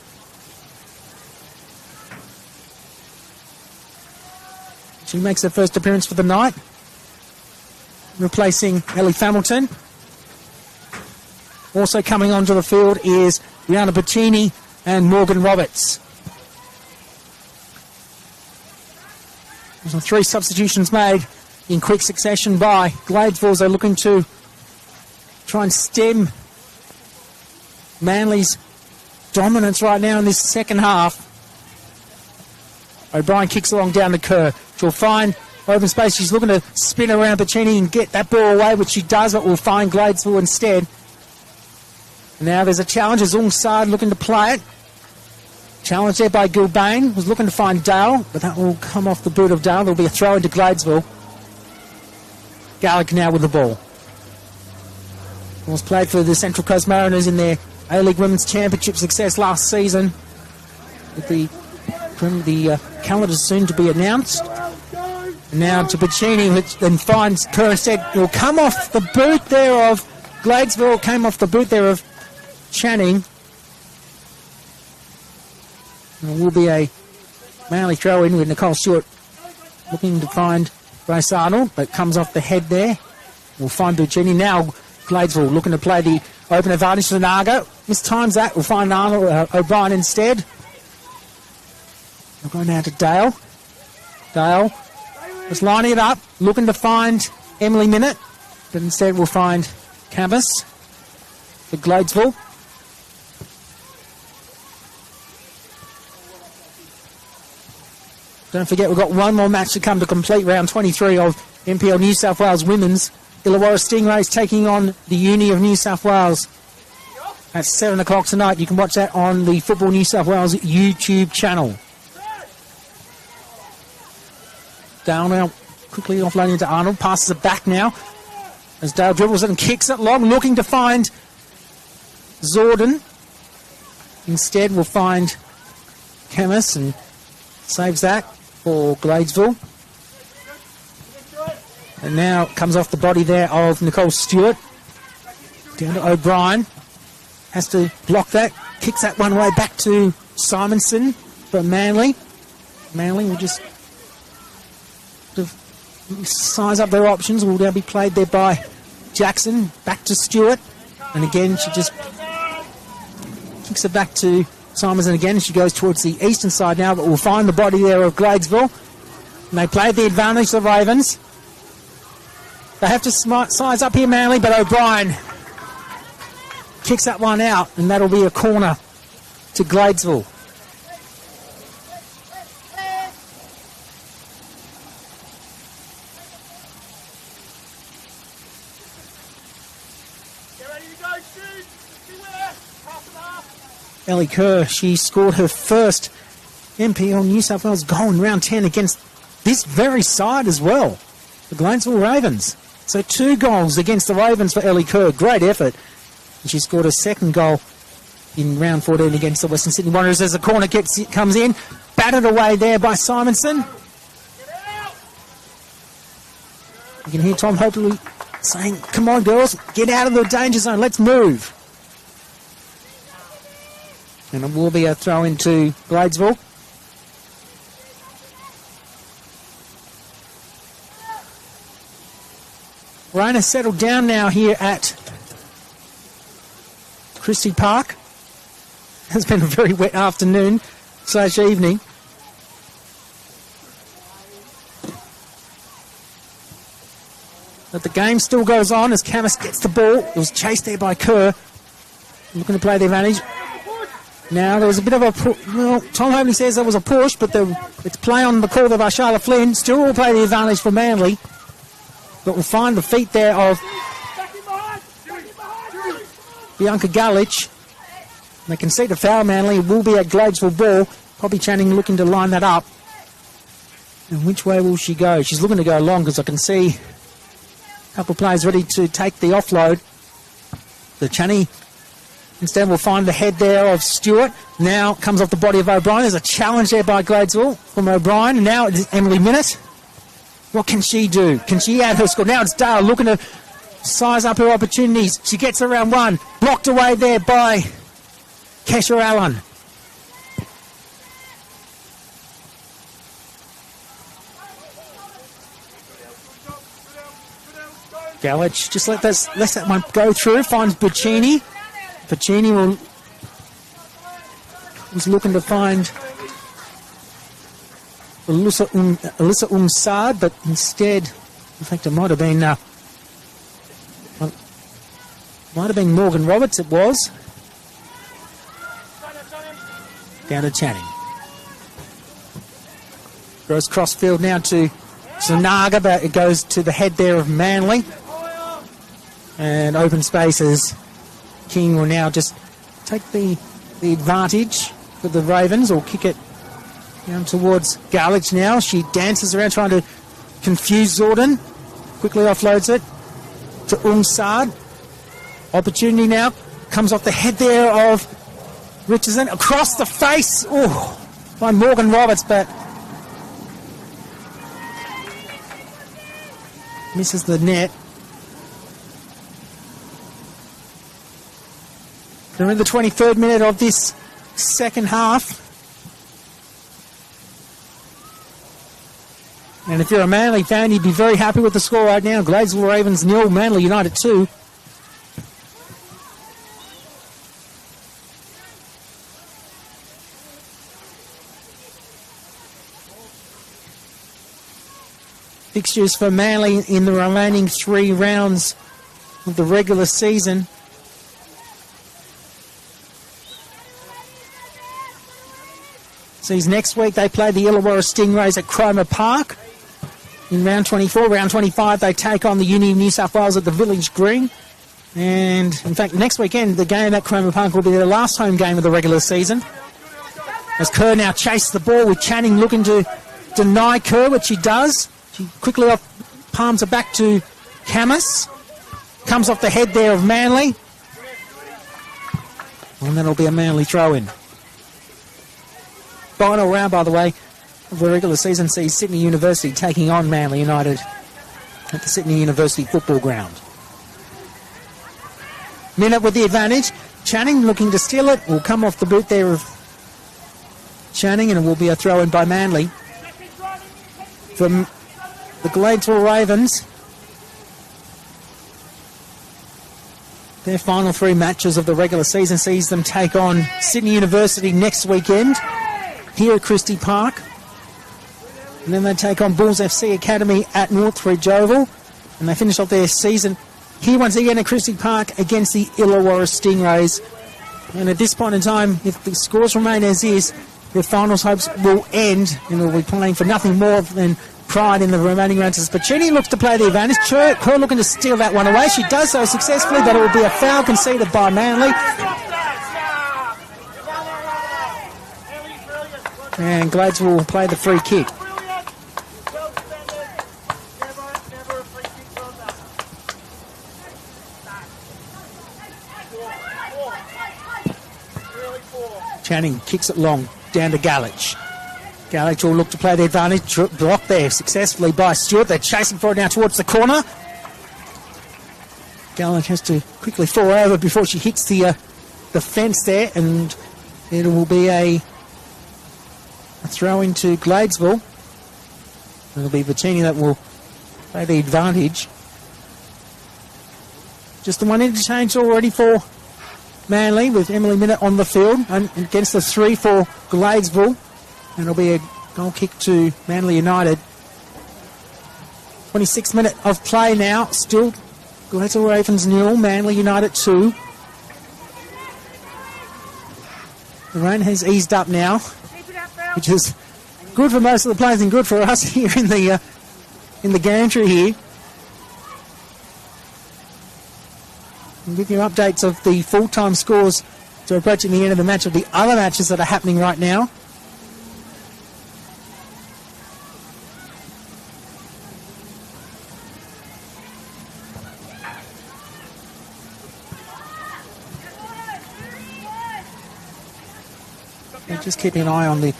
She makes her first appearance for the night, replacing Ellie Hamilton. Also coming onto the field is Rihanna Bettini and Morgan Roberts. There's 3 substitutions made in quick succession by Gladesville as they're looking to try and stem Manly's dominance right now in this second half. O'Brien kicks along down to Kerr. She'll find open space. She's looking to spin around Bettini and get that ball away, which she does, but will find Gladesville instead. Now there's a challenge as Ungsad looking to play it. Challenge there by Gilbane. Was looking to find Dale, but that will come off the boot of Dale. There'll be a throw into Gladesville. Garlick now with the ball. Was played for the Central Coast Mariners in their A-League Women's Championship success last season. With the calendar soon to be announced. And now to Piccini, which then finds Kerr instead. It will come off the boot there of Gladesville, came off the boot there of Channing. And it will be a Manly throw in with Nicole Stewart looking to find Grace Arnold, but comes off the head there. We'll find Piccini now. Gladesville looking to play the open advantage to Nago. Mistimes that. We'll find Arnold O'Brien instead. We'll go now to Dale. Dale is lining it up, looking to find Emily Minnett, but instead we'll find Camus for Gladesville. Don't forget, we've got one more match to come to complete round 23 of NPL New South Wales Women's. Illawarra Stingrays taking on the Uni of New South Wales. At 7 o'clock tonight. You can watch that on the Football New South Wales YouTube channel. Dale now quickly offloading to Arnold. Passes it back now. As Dale dribbles it and kicks it long. Looking to find Zorden. Instead we'll find Camus and saves that for Gladesville. And now comes off the body there of Nicole Stewart. Down to O'Brien. Has to block that. Kicks that one way back to Simonson for Manly. Manly will just size up their options. Will now be played there by Jackson. Back to Stewart. And again, she just kicks it back to Simonson again. She goes towards the eastern side now, but we'll find the body there of Gladesville. And they played the advantage to the Ravens. They have to size up here, Manly, but O'Brien kicks that one out, and that'll be a corner to Gladesville. Ellie Kerr, she scored her first NPL New South Wales goal in round 10 against this very side as well, the Gladesville Ravens. So 2 goals against the Ravens for Ellie Kerr. Great effort. And she scored a second goal in round 14 against the Western Sydney Wanderers as the corner comes in. Batted away there by Simonson. You can hear Tom hopefully saying, come on girls, get out of the danger zone, let's move. And it will be a throw into Gladesville. Rain has settled down now here at Christie Park. It's been a very wet afternoon / evening. But the game still goes on as Camus gets the ball. It was chased there by Kerr. Looking to play the advantage. Now there was a bit of a Tom Hobley says there was a push, but it's play on the call there by Charlotte Flynn. Still will play the advantage for Manly. But we'll find the feet there of Bianca Galich. They can see the foul, Manly. It will be a Gladesville ball. Poppy Channing looking to line that up. And which way will she go? She's looking to go long because I can see a couple of players ready to take the offload. The Channing instead will find the head there of Stewart. Now comes off the body of O'Brien. There's a challenge there by Gladesville from O'Brien. And now it's Emily Minnett. What can she do? Can she add her score? Now it's Dale looking to size up her opportunities. She gets around one. Blocked away there by Kesha Allen. Galich just let that one go through. Finds Piccini. Piccini was looking to find Alyssa Umsad, but instead, in fact, it might have been Morgan Roberts. It was down to Channing. Goes crossfield now to Zanaga, but it goes to the head there of Manly. And open spaces. King will now just take the advantage for the Ravens, or kick it down towards Galich now. She dances around trying to confuse Zorden. Quickly offloads it to Umsad. Opportunity now. Comes off the head there of Richardson. Across the face. Oh, by Morgan Roberts, but misses the net. They're in the 23rd minute of this second half. And if you're a Manly fan, you'd be very happy with the score right now. Gladesville Ravens 0, Manly United 2. Fixtures for Manly in the remaining 3 rounds of the regular season. Sees next week they play the Illawarra Stingrays at Cromer Park in round 24. Round 25 they take on the Uni of New South Wales at the Village Green. And in fact next weekend the game at Cromer Park will be their last home game of the regular season. As Kerr now chases the ball with Channing looking to deny Kerr, which he does. She quickly palms it back to Camus. Comes off the head there of Manly. And that'll be a Manly throw-in. Final round, by the way, of the regular season sees Sydney University taking on Manly United at the Sydney University football ground. Minute with the advantage. Channing looking to steal it. Will come off the boot there of Channing, and it will be a throw-in by Manly. From the Gladesville Ravens, their final 3 matches of the regular season sees them take on Sydney University next weekend here at Christie Park. And then they take on Bulls FC Academy at Northridge Oval. And they finish off their season here once again at Christie Park against the Illawarra Stingrays. And at this point in time, if the scores remain as is, their finals hopes will end and they'll be playing for nothing more than pride in the remaining rounds. As Pacini looks to play the advantage. Kerr looking to steal that one away. She does so successfully, but it will be a foul conceded by Manly. And Gladesville will play the free kick. Channing kicks it long down to Galich. Galich will look to play the advantage. Blocked there successfully by Stewart. They're chasing for it now towards the corner. Galich has to quickly fall over before she hits the fence there, and it will be a throw into Gladesville. It'll be Vicini that will play the advantage. Just the one interchange already for Manly with Emily Minute on the field and against the 3 for Gladesville. And it'll be a goal kick to Manly United. 26th minute of play now. Still Gladesville Ravens 0, Manly United 2. The rain has eased up now, which is good for most of the players and good for us here in the gantry here. I'll give you updates of the full-time scores to approaching the end of the match of the other matches that are happening right now. Just keeping an eye on the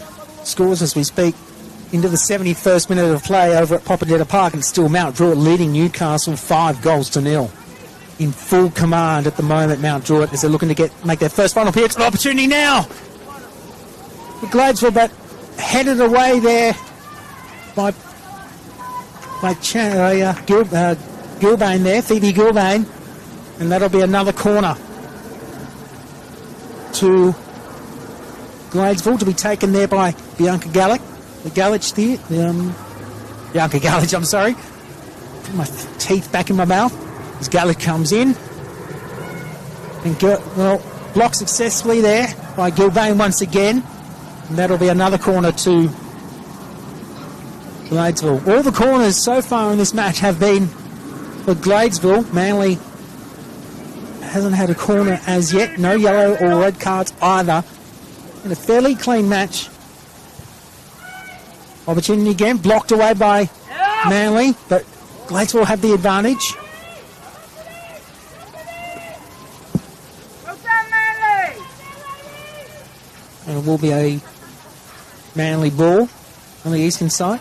scores as we speak. Into the 71st minute of play over at Popadetta Park, and still Mount Druitt leading Newcastle 5-0. In full command at the moment, Mount Druitt, as they're looking to make their first final appearance. An opportunity now for Gladesville, but headed away there by Gilbane there, Phoebe Gilbane, and that'll be another corner to Gladesville to be taken there by Bianca Galich. Bianca Galich, I'm sorry. Put my teeth back in my mouth as Galich comes in. And blocked successfully there by Gilbane once again. And that'll be another corner to Gladesville. All the corners so far in this match have been for Gladesville. Manly hasn't had a corner as yet. No yellow or red cards either. And a fairly clean match. Opportunity again, blocked away by Manly, but Gladesville have the advantage. It will be a Manly ball on the eastern side.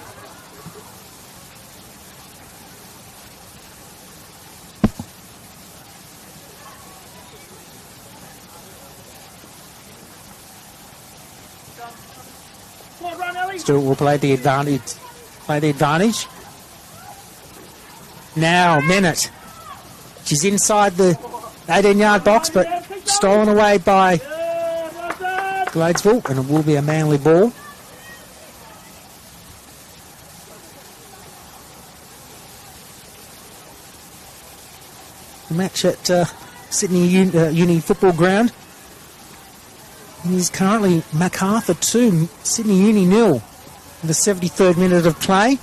Stewart will play the advantage. Now, Bennett. She's inside the 18-yard box, but stolen away by Gladesville, and it will be a Manly ball. The match at Sydney Uni Football Ground. It is currently MacArthur 2, Sydney Uni 0, in the 73rd minute of play.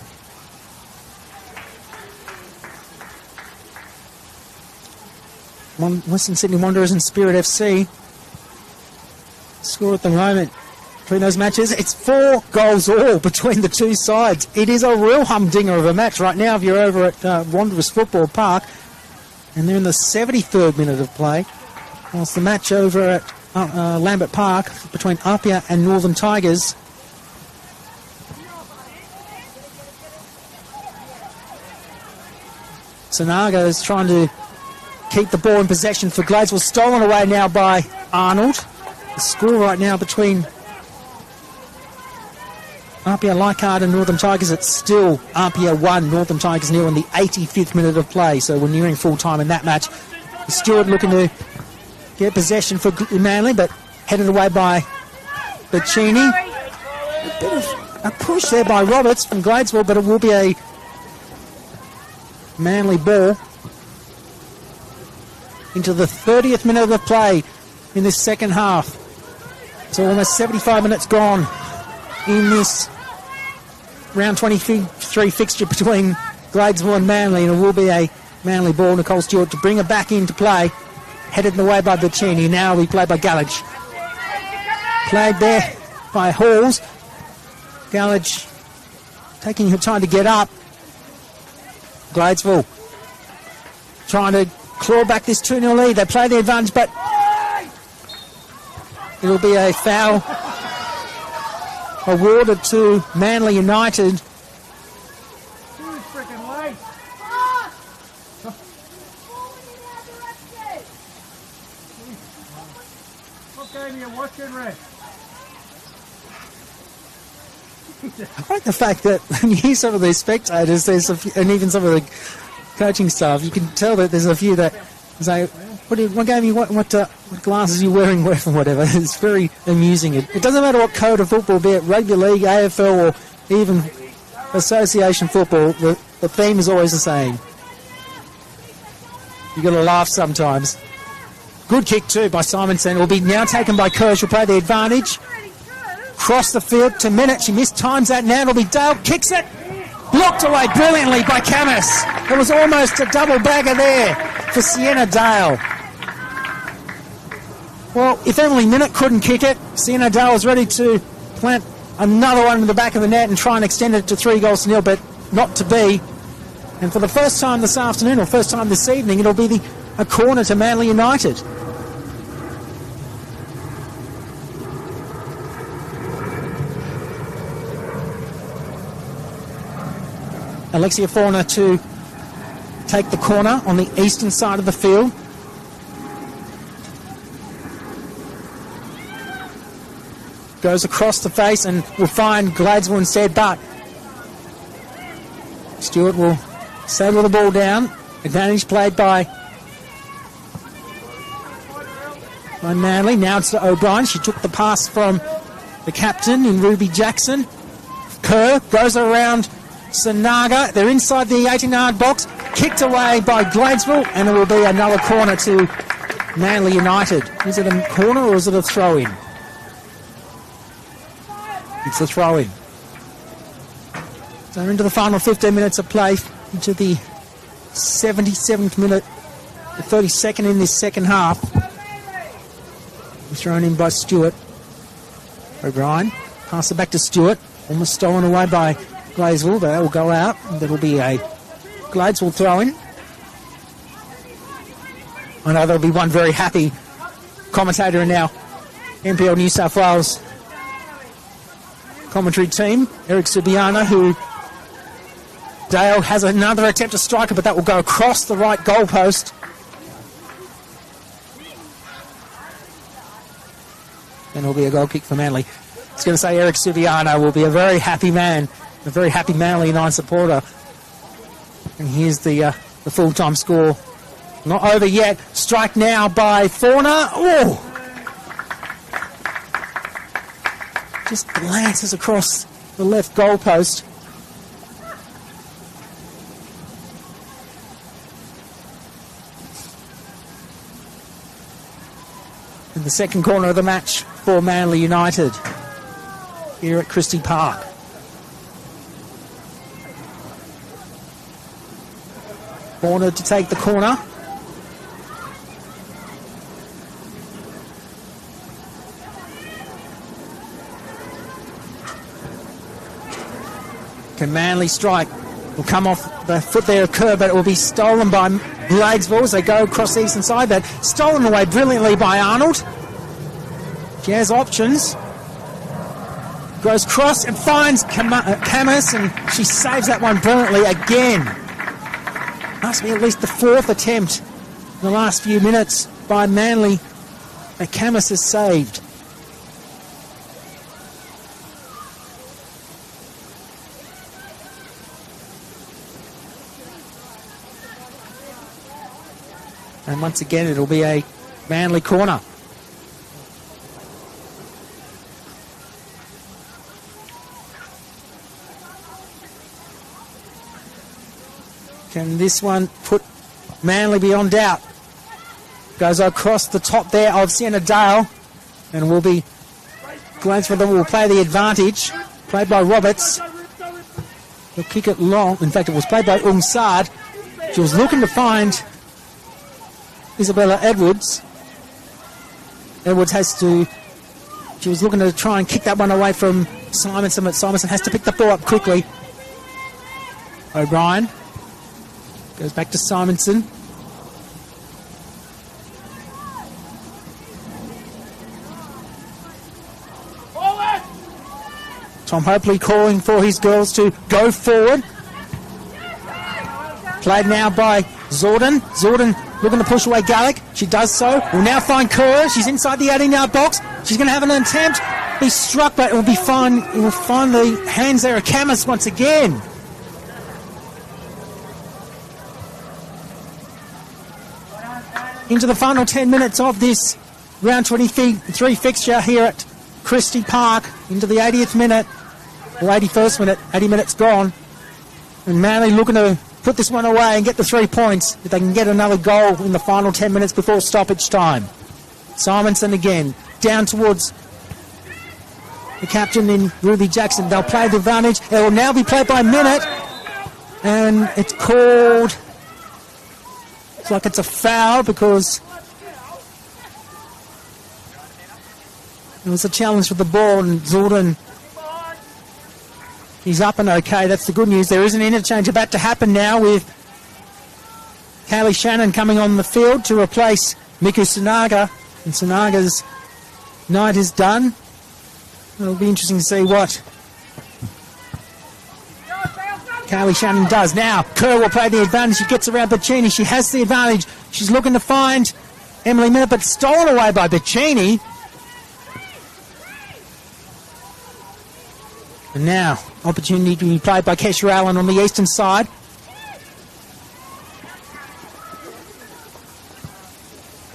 Western Sydney Wanderers and Spirit FC score at the moment between those matches. It's 4 goals all between the two sides. It is a real humdinger of a match right now if you're over at Wanderers Football Park. And they're in the 73rd minute of play. Whilst the match over at Lambert Park between Apia and Northern Tigers. Sanaga is trying to keep the ball in possession for Gladesville. Stolen away now by Arnold. The score right now between Apia Leichhardt and Northern Tigers, it's still Apia 1, Northern Tigers 0 in the 85th minute of play. So we're nearing full time in that match. Stewart looking to get possession for Manly, but headed away by Bacchini. A bit of a push there by Roberts from Gladesville, but it will be a Manly ball into the 30th minute of play in this second half. So almost 75 minutes gone in this round 23 fixture between Gladesville and Manly, and it will be a Manly ball. Nicole Stewart to bring it back into play. Headed away by Bacchini. Now we play by Gallage. Played there by Halls. Gallage taking her time to get up. Gladesville trying to claw back this 2-0 lead. They play the advantage, but it'll be a foul awarded to Manly United. I like the fact that when you hear some of these spectators, and even some of the coaching staff, you can tell that there's a few that say, what glasses are you wearing, whatever. It's very amusing. It doesn't matter what code of football, be it rugby league, AFL, or even association football, the theme is always the same. You've got to laugh sometimes. Good kick too by Simonson. It will be now taken by Kerr. She'll play the advantage. Cross the field to Minute. She missed times that now. It'll be Dale. Kicks it. Blocked away brilliantly by Camus. It was almost a double bagger there for Sienna Dale. Well, if Emily Minute couldn't kick it, Sienna Dale was ready to plant another one in the back of the net and try and extend it to 3-0, but not to be. And for the first time this afternoon, or first time this evening, it'll be a corner to Manly United. Alexia Fauna to take the corner on the eastern side of the field. Goes across the face and will find Gladesville instead, but Stewart will saddle the ball down. Advantage played by Manly. Now it's to O'Brien. She took the pass from the captain in Ruby Jackson. Kerr goes around Sanaga. They're inside the 18-yard box. Kicked away by Gladesville, and it will be another corner to Manly United. Is it a corner or is it a throw-in? It's a throw-in. So into the final 15 minutes of play, into the 77th minute, the 32nd in this second half. Thrown in by Stewart. O'Brien. Pass it back to Stewart. Almost stolen away by Gladesville. That will go out. That'll be a Gladesville throw-in. I know there'll be one very happy commentator in now. NPL New South Wales commentary team, Eric Subiana, who Dale has another attempt to strike it, but that will go across the right goalpost. And it'll be a goal kick for Manly. I was going to say Eric Subiana will be a very happy man, a very happy Manly United supporter. And here's the full-time score. Not over yet. Strike now by Fauna. Oh! Just glances across the left goalpost. In the second corner of the match for Manly United here at Christie Park. Corner to take the corner. Can Manly strike? Will come off the foot there of Kerr, but it will be stolen by Gladesville as they go across the eastern side. But stolen away brilliantly by Arnold. She has options. Goes cross and finds Camus, and she saves that one brilliantly again. Must be at least the fourth attempt in the last few minutes by Manly that Camus has saved. And once again, it'll be a Manly corner. Can this one put Manly beyond doubt? Goes across the top there of Sienna Dale, and will be Gladesville will play the advantage. Played by Roberts. He'll kick it long. In fact, it was played by Ungsad. She was looking to find Isabella Edwards. Edwards has to... She was looking to try and kick that one away from Simonson, but Simonson has to pick the ball up quickly. O'Brien goes back to Simonson. Tom Hopley calling for his girls to go forward. Played now by Zorden. Zorden looking to push away Gallic. She does so. Will now find Kerr. She's inside the 18-yard box. She's going to have an attempt. Be struck, but it will be fine. It will find the hands there of Camus once again. Into the final 10 minutes of this round 23 fixture here at Christie Park. Into the 80th minute, or 81st minute, 80 minutes gone. And Manly looking to put this one away and get the 3 points if they can get another goal in the final 10 minutes before stoppage time. Simonson again, down towards the captain in Ruby Jackson. They'll play the advantage. It will now be played by Minute. And it's called... It's like it's a foul because it was a challenge for the ball, and Zorden, he's up and okay. That's the good news. There is an interchange about to happen now with Kaylee Shannon coming on the field to replace Miku Sunaga, and Sunaga's night is done. It'll be interesting to see what Kaylee Shannon does. Now, Kerr will play the advantage. She gets around Bacchini. She has the advantage. She's looking to find Emily Minute, but stolen away by Bacchini. And now, opportunity to be played by Kesha Allen on the eastern side.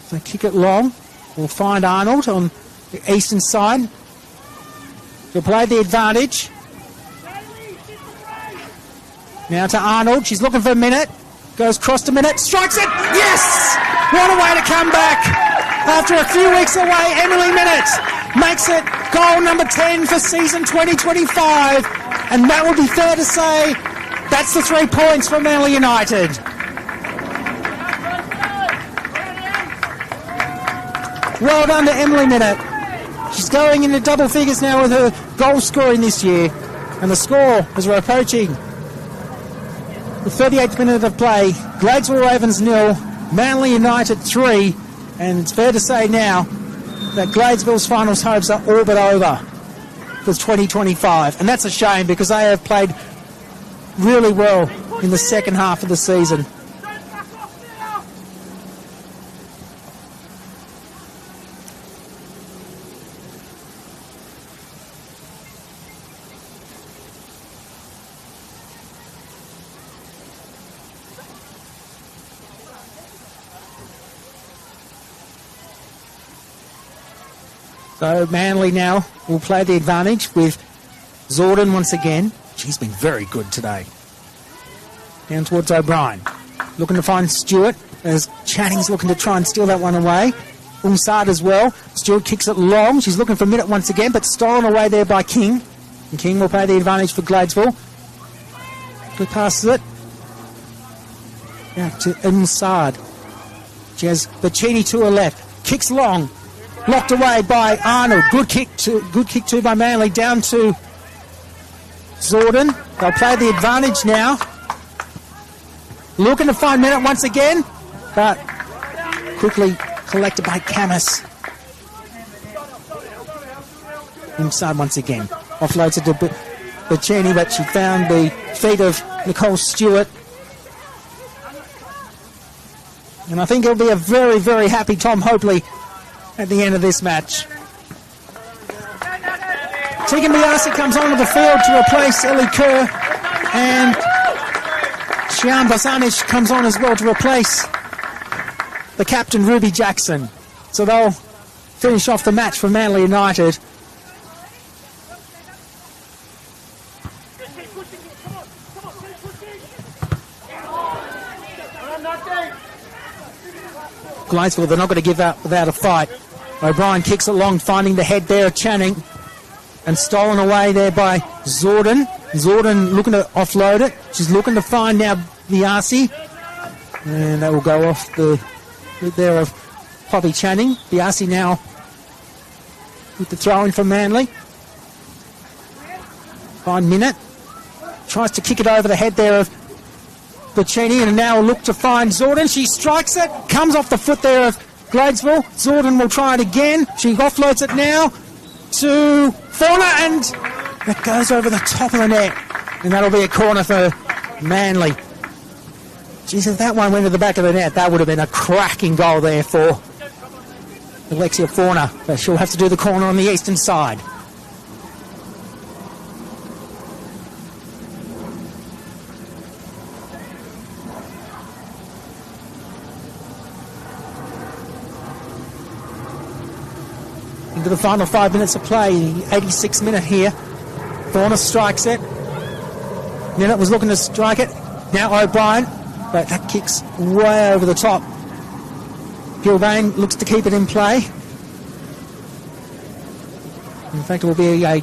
So kick it long. We'll find Arnold on the eastern side. She'll play the advantage. Now to Arnold. She's looking for a Minute. Goes cross to Minute. Strikes it. Yes! What a way to come back. After a few weeks away, Emily Minute makes it goal number 10 for season 2025. And that would be fair to say that's the 3 points for Manly United. Well done to Emily Minute. She's going into double figures now with her goal scoring this year. And the score, as we're approaching the 38th minute of play, Gladesville Ravens 0, Manly United 3, and it's fair to say now that Gladesville's finals hopes are all but over. for 2025. And that's a shame because they have played really well in the second half of the season. So Manly now will play the advantage with Zordon once again. She's been very good today. Down towards O'Brien. Looking to find Stewart as Channing's looking to try and steal that one away. Umsard as well. Stewart kicks it long. She's looking for a minute once again, but stolen away there by King. And King will play the advantage for Gladesville. Good passes it. Now to Umsard. She has Bacchini to her left. Kicks long. Locked away by Arnold. Good kick too by Manly. Down to Zordon. They'll play the advantage now. Looking to find minute once again, but quickly collected by Camus. Inside once again. Offloads it to Bacchini, but she found the feet of Nicole Stewart. And I think it'll be a very, very happy Tom Hopley at the end of this match. Tegan Biasi comes onto the field to replace Ellie Kerr, and Shian Basanic comes on as well to replace the captain Ruby Jackson. So they'll finish off the match for Manly United. Gladesville, they're not going to give up without a fight. O'Brien kicks it long, finding the head there of Channing, and stolen away there by Zordon. Zordon looking to offload it. She's looking to find now Biasi, and that will go off the there of Poppy Channing. Biasi now with the throw-in from Manly. 5 minute. Tries to kick it over the head there of Bacchini, and now look to find Zordon. She strikes it, comes off the foot there of Gladesville. Zordon will try it again. She offloads it now to Fauna, and that goes over the top of the net, and that'll be a corner for Manly. Geez, if that one went to the back of the net, that would have been a cracking goal there for Alexia Fauna, but she'll have to do the corner on the eastern side. Into the final 5 minutes of play, 86th minute here. Fauna strikes it. Minute was looking to strike it. Now O'Brien, but that kicks way over the top. Gilbane looks to keep it in play. In fact, it will be a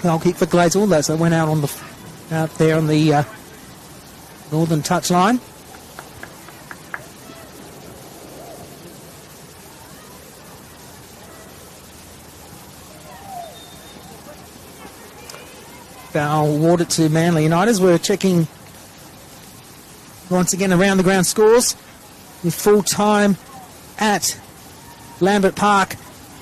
goal kick for Gladesville. So it went out there on the northern touchline. Foul awarded to Manly United. We're checking once again around the ground scores with full time at Lambert Park,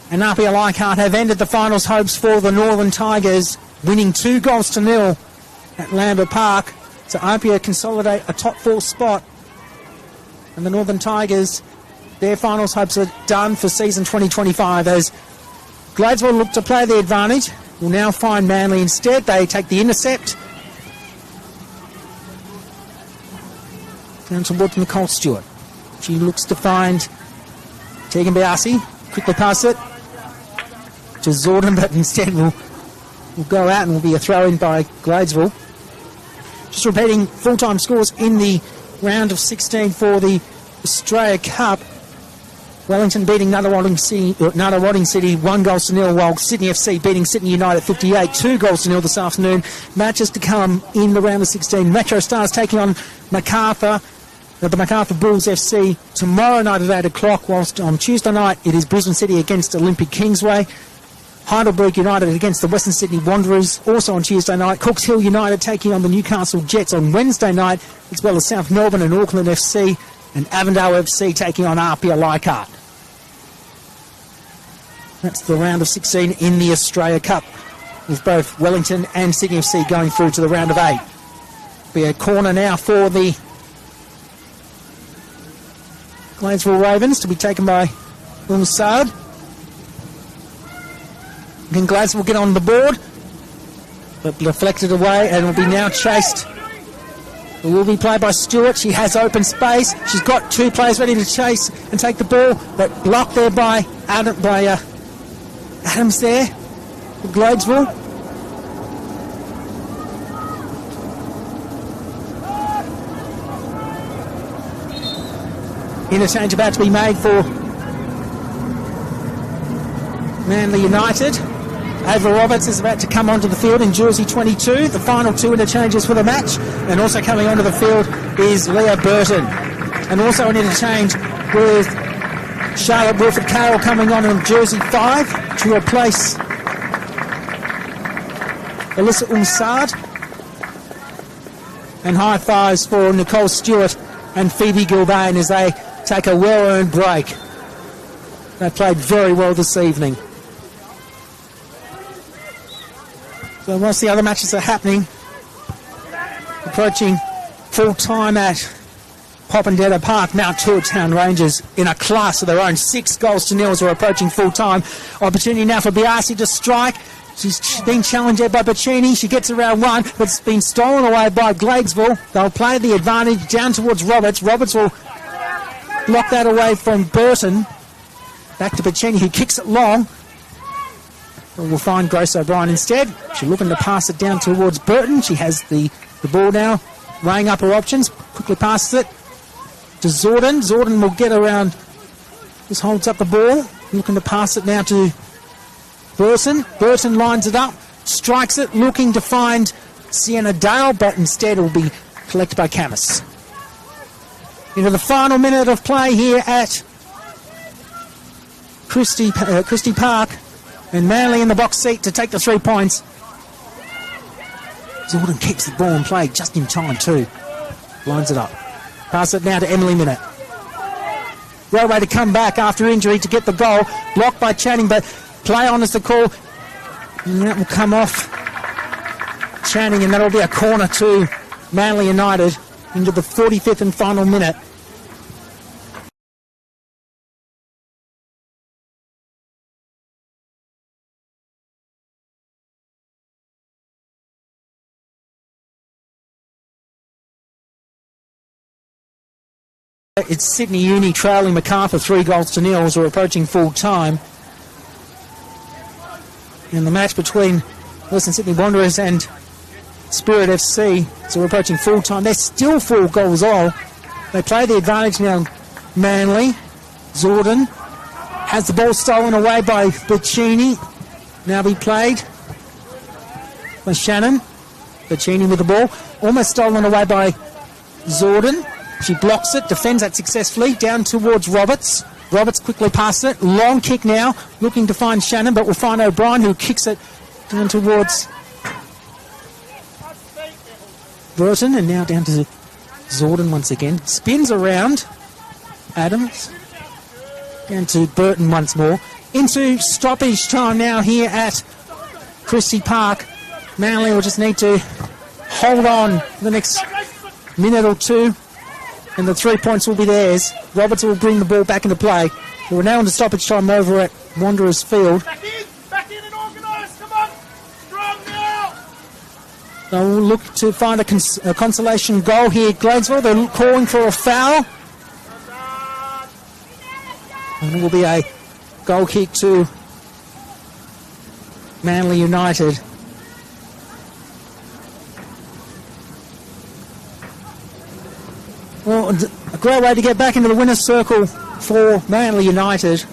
and NPL Leichhardt have ended the finals hopes for the Northern Tigers, winning 2-0 at Lambert Park to Apia consolidate a top 4 spot, and the Northern Tigers, their finals hopes are done for season 2025 as Gladesville look to play the advantage. Will now find Manly instead. They take the intercept. Down towards Nicole Stewart. She looks to find Tegan Biasi. Quickly pass it to Zordon, but instead will go out and will be a throw-in by Gladesville. Just repeating full-time scores in the round of 16 for the Australia Cup. Wellington beating Nunawading City 1-0, while Sydney FC beating Sydney United 58, 2-0 this afternoon. Matches to come in the round of 16. Metro Stars taking on MacArthur, the MacArthur Bulls FC tomorrow night at 8 o'clock, whilst on Tuesday night it is Brisbane City against Olympic Kingsway. Heidelberg United against the Western Sydney Wanderers, also on Tuesday night. Cooks Hill United taking on the Newcastle Jets on Wednesday night, as well as South Melbourne and Auckland FC, and Avondale FC taking on Apia Leichhardt. That's the round of 16 in the Australia Cup, with both Wellington and Sydney FC going through to the round of 8. Be a corner now for the Gladesville Ravens to be taken by Umsad. Can Gladesville get on the board? But deflected away, and will be now chased. It will be played by Stewart. She has open space. She's got two players ready to chase and take the ball, but blocked there by Adams there for Gladesville. Interchange about to be made for Manly United. Ava Roberts is about to come onto the field in jersey 22. The final two interchanges for the match. And also coming onto the field is Leah Burton. And also an interchange with Charlotte Wilford Carroll coming on in jersey 5 to replace Alyssa Umsad. And high fives for Nicole Stewart and Phoebe Gilbane as they take a well-earned break. They played very well this evening. So whilst the other matches are happening, approaching full time at Popondetta Park, Mount Town Rangers in a class of their own. 6-0 are approaching full time. Opportunity now for Biasi to strike. She's been challenged there by Bacchini. She gets around one, but it's been stolen away by Gladesville. They'll play the advantage down towards Roberts. Roberts will block that away from Burton. Back to Bacchini, who kicks it long. We'll find Grace O'Brien instead. She's looking to pass it down towards Burton. She has the ball now, weighing up her options. Quickly passes it to Zorden. Zorden will get around, just holds up the ball. Looking to pass it now to Burton. Burton lines it up, strikes it, looking to find Sienna Dale, but instead it will be collected by Camus. Into the final minute of play here at Christie Park. And Manly in the box seat to take the 3 points. Zorden keeps the ball in play just in time too. Lines it up. Pass it now to Emily Minute. Railway to come back after injury to get the goal. Blocked by Channing, but play on is the call. And that will come off Channing, and that'll be a corner to Manly United into the 45th and final minute. It's Sydney Uni trailing Macarthur 3-0. We're approaching full time. In the match between Western Sydney Wanderers and Spirit FC, so we're approaching full time. They're still 4 goals all. They play the advantage now. Manly. Zorden has the ball stolen away by Bacchini. Now be played by Shannon. Bacchini with the ball. Almost stolen away by Zorden. She blocks it, defends that successfully, down towards Roberts. Roberts quickly passes it, long kick now, looking to find Shannon, but we'll find O'Brien, who kicks it down towards Burton, and now down to Zorden once again. Spins around Adams, down to Burton once more. Into stoppage time now here at Christie Park. Manly will just need to hold on for the next minute or two, and the 3 points will be theirs. Roberts will bring the ball back into play. We're now into stoppage time over at Wanderers Field. Back in and organise, come on! Strong now! They'll look to find a consolation goal here. Gladesville, they're calling for a foul. And it will be a goal kick to Manly United. Well, a great way to get back into the winner's circle for Manly United.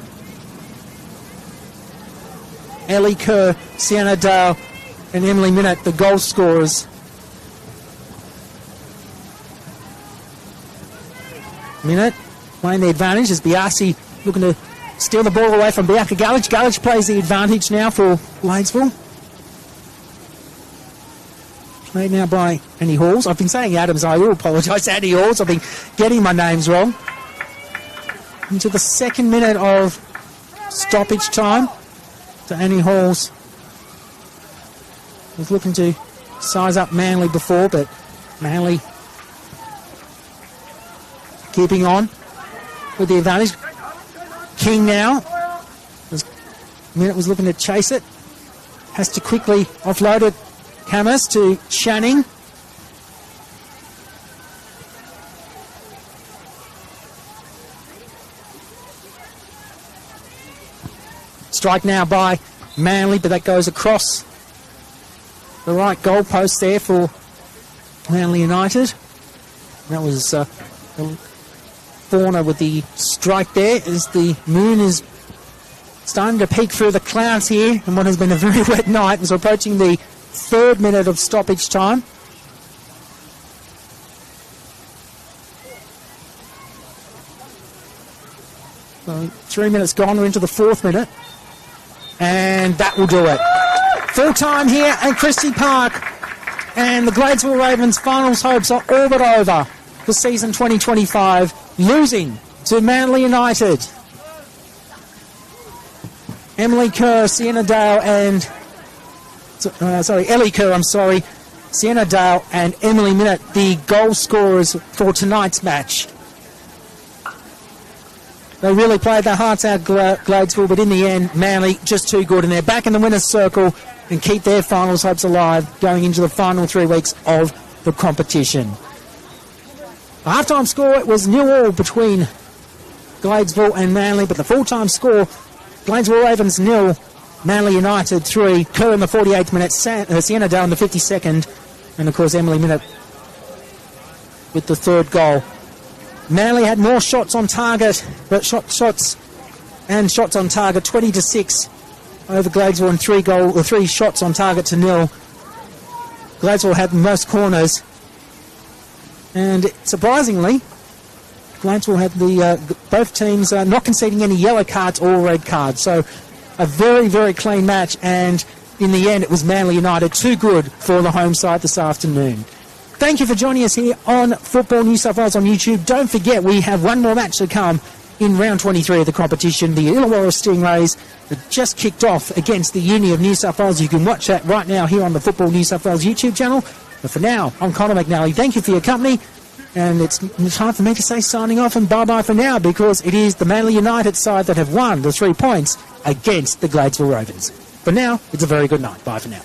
Ellie Kerr, Sienna Dale and Emily Minute, the goal scorers. Minute playing the advantage as Biasi looking to steal the ball away from Bianca Galich. Galich plays the advantage now for Gladesville. Played now by Annie Halls. I've been saying Adams, I do apologise. Annie Halls, I've been getting my names wrong. Into the second minute of stoppage time. to Annie Halls. Was looking to size up Manly before, but Manly keeping on with the advantage. King now. Minute was looking to chase it. Has to quickly offload it. Camus to Channing. Strike now by Manly, but that goes across the right goalpost there for Manly United. That was Fauna with the strike there as the moon is starting to peek through the clouds here and what has been a very wet night. As we're approaching the 3rd minute of stoppage time. So 3 minutes gone, we're into the 4th minute. And that will do it. Full time here at Christie Park. And the Gladesville Ravens' finals hopes are all but over for season 2025, losing to Manly United. Emily Kerr, Sienna Dale and... Ellie Kerr, Sienna Dale and Emily Minute, the goal scorers for tonight's match. They really played their hearts out, Gladesville, but in the end, Manly just too good. And they're back in the winner's circle and keep their finals hopes alive going into the final 3 weeks of the competition. The half-time score, it was 0-0 between Gladesville and Manly, but the full-time score, Gladesville Ravens 0, Manly United 3, Kerr in the 48th minute, Sienna Dale in the 52nd, and of course Emily Minute with the 3rd goal. Manly had more shots on target, but shots on target 20-6 over Gladesville, and 3 shots on target to 0. Gladesville had the most corners, and surprisingly, Gladesville had both teams not conceding any yellow cards or red cards. So a very, very clean match, and in the end it was Manly United too good for the home side this afternoon. Thank you for joining us here on Football New South Wales on YouTube. Don't forget, we have one more match to come in round 23 of the competition. The Illawarra Stingrays that just kicked off against the Uni of New South Wales. You can watch that right now here on the Football New South Wales YouTube channel. But for now, I'm Connor McNally. Thank you for your company. And it's time for me to say signing off and bye-bye for now, because it is the Manly United side that have won the 3 points against the Gladesville Ravens. For now, it's a very good night. Bye for now.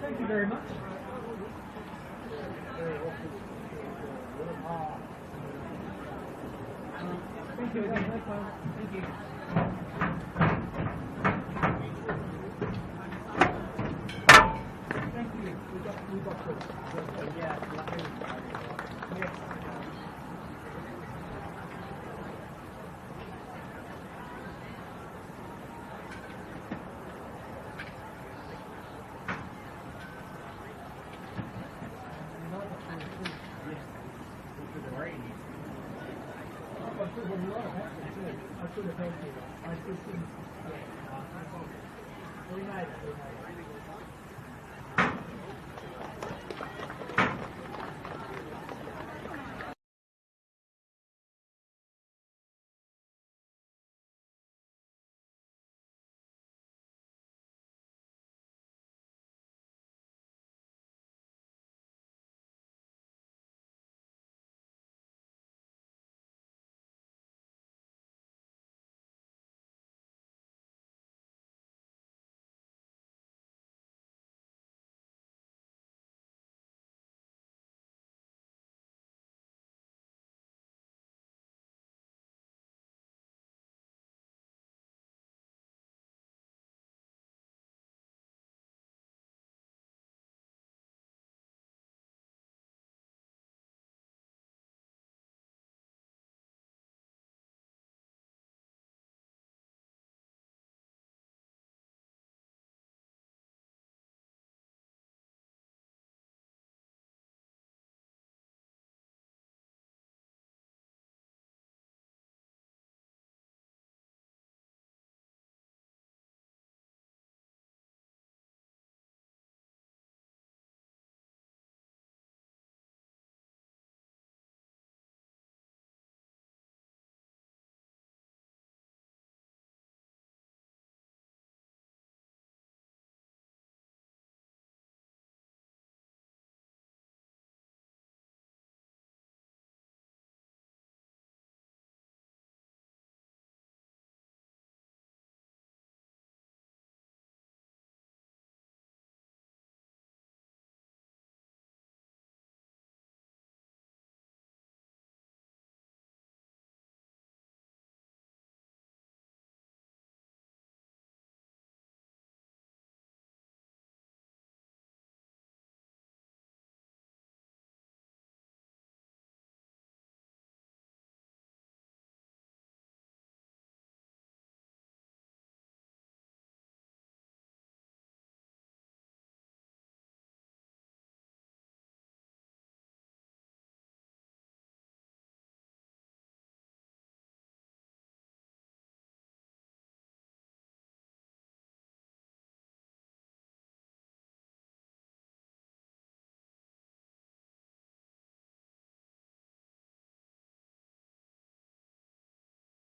Thank you very much. Thank you again. Thank you. I should have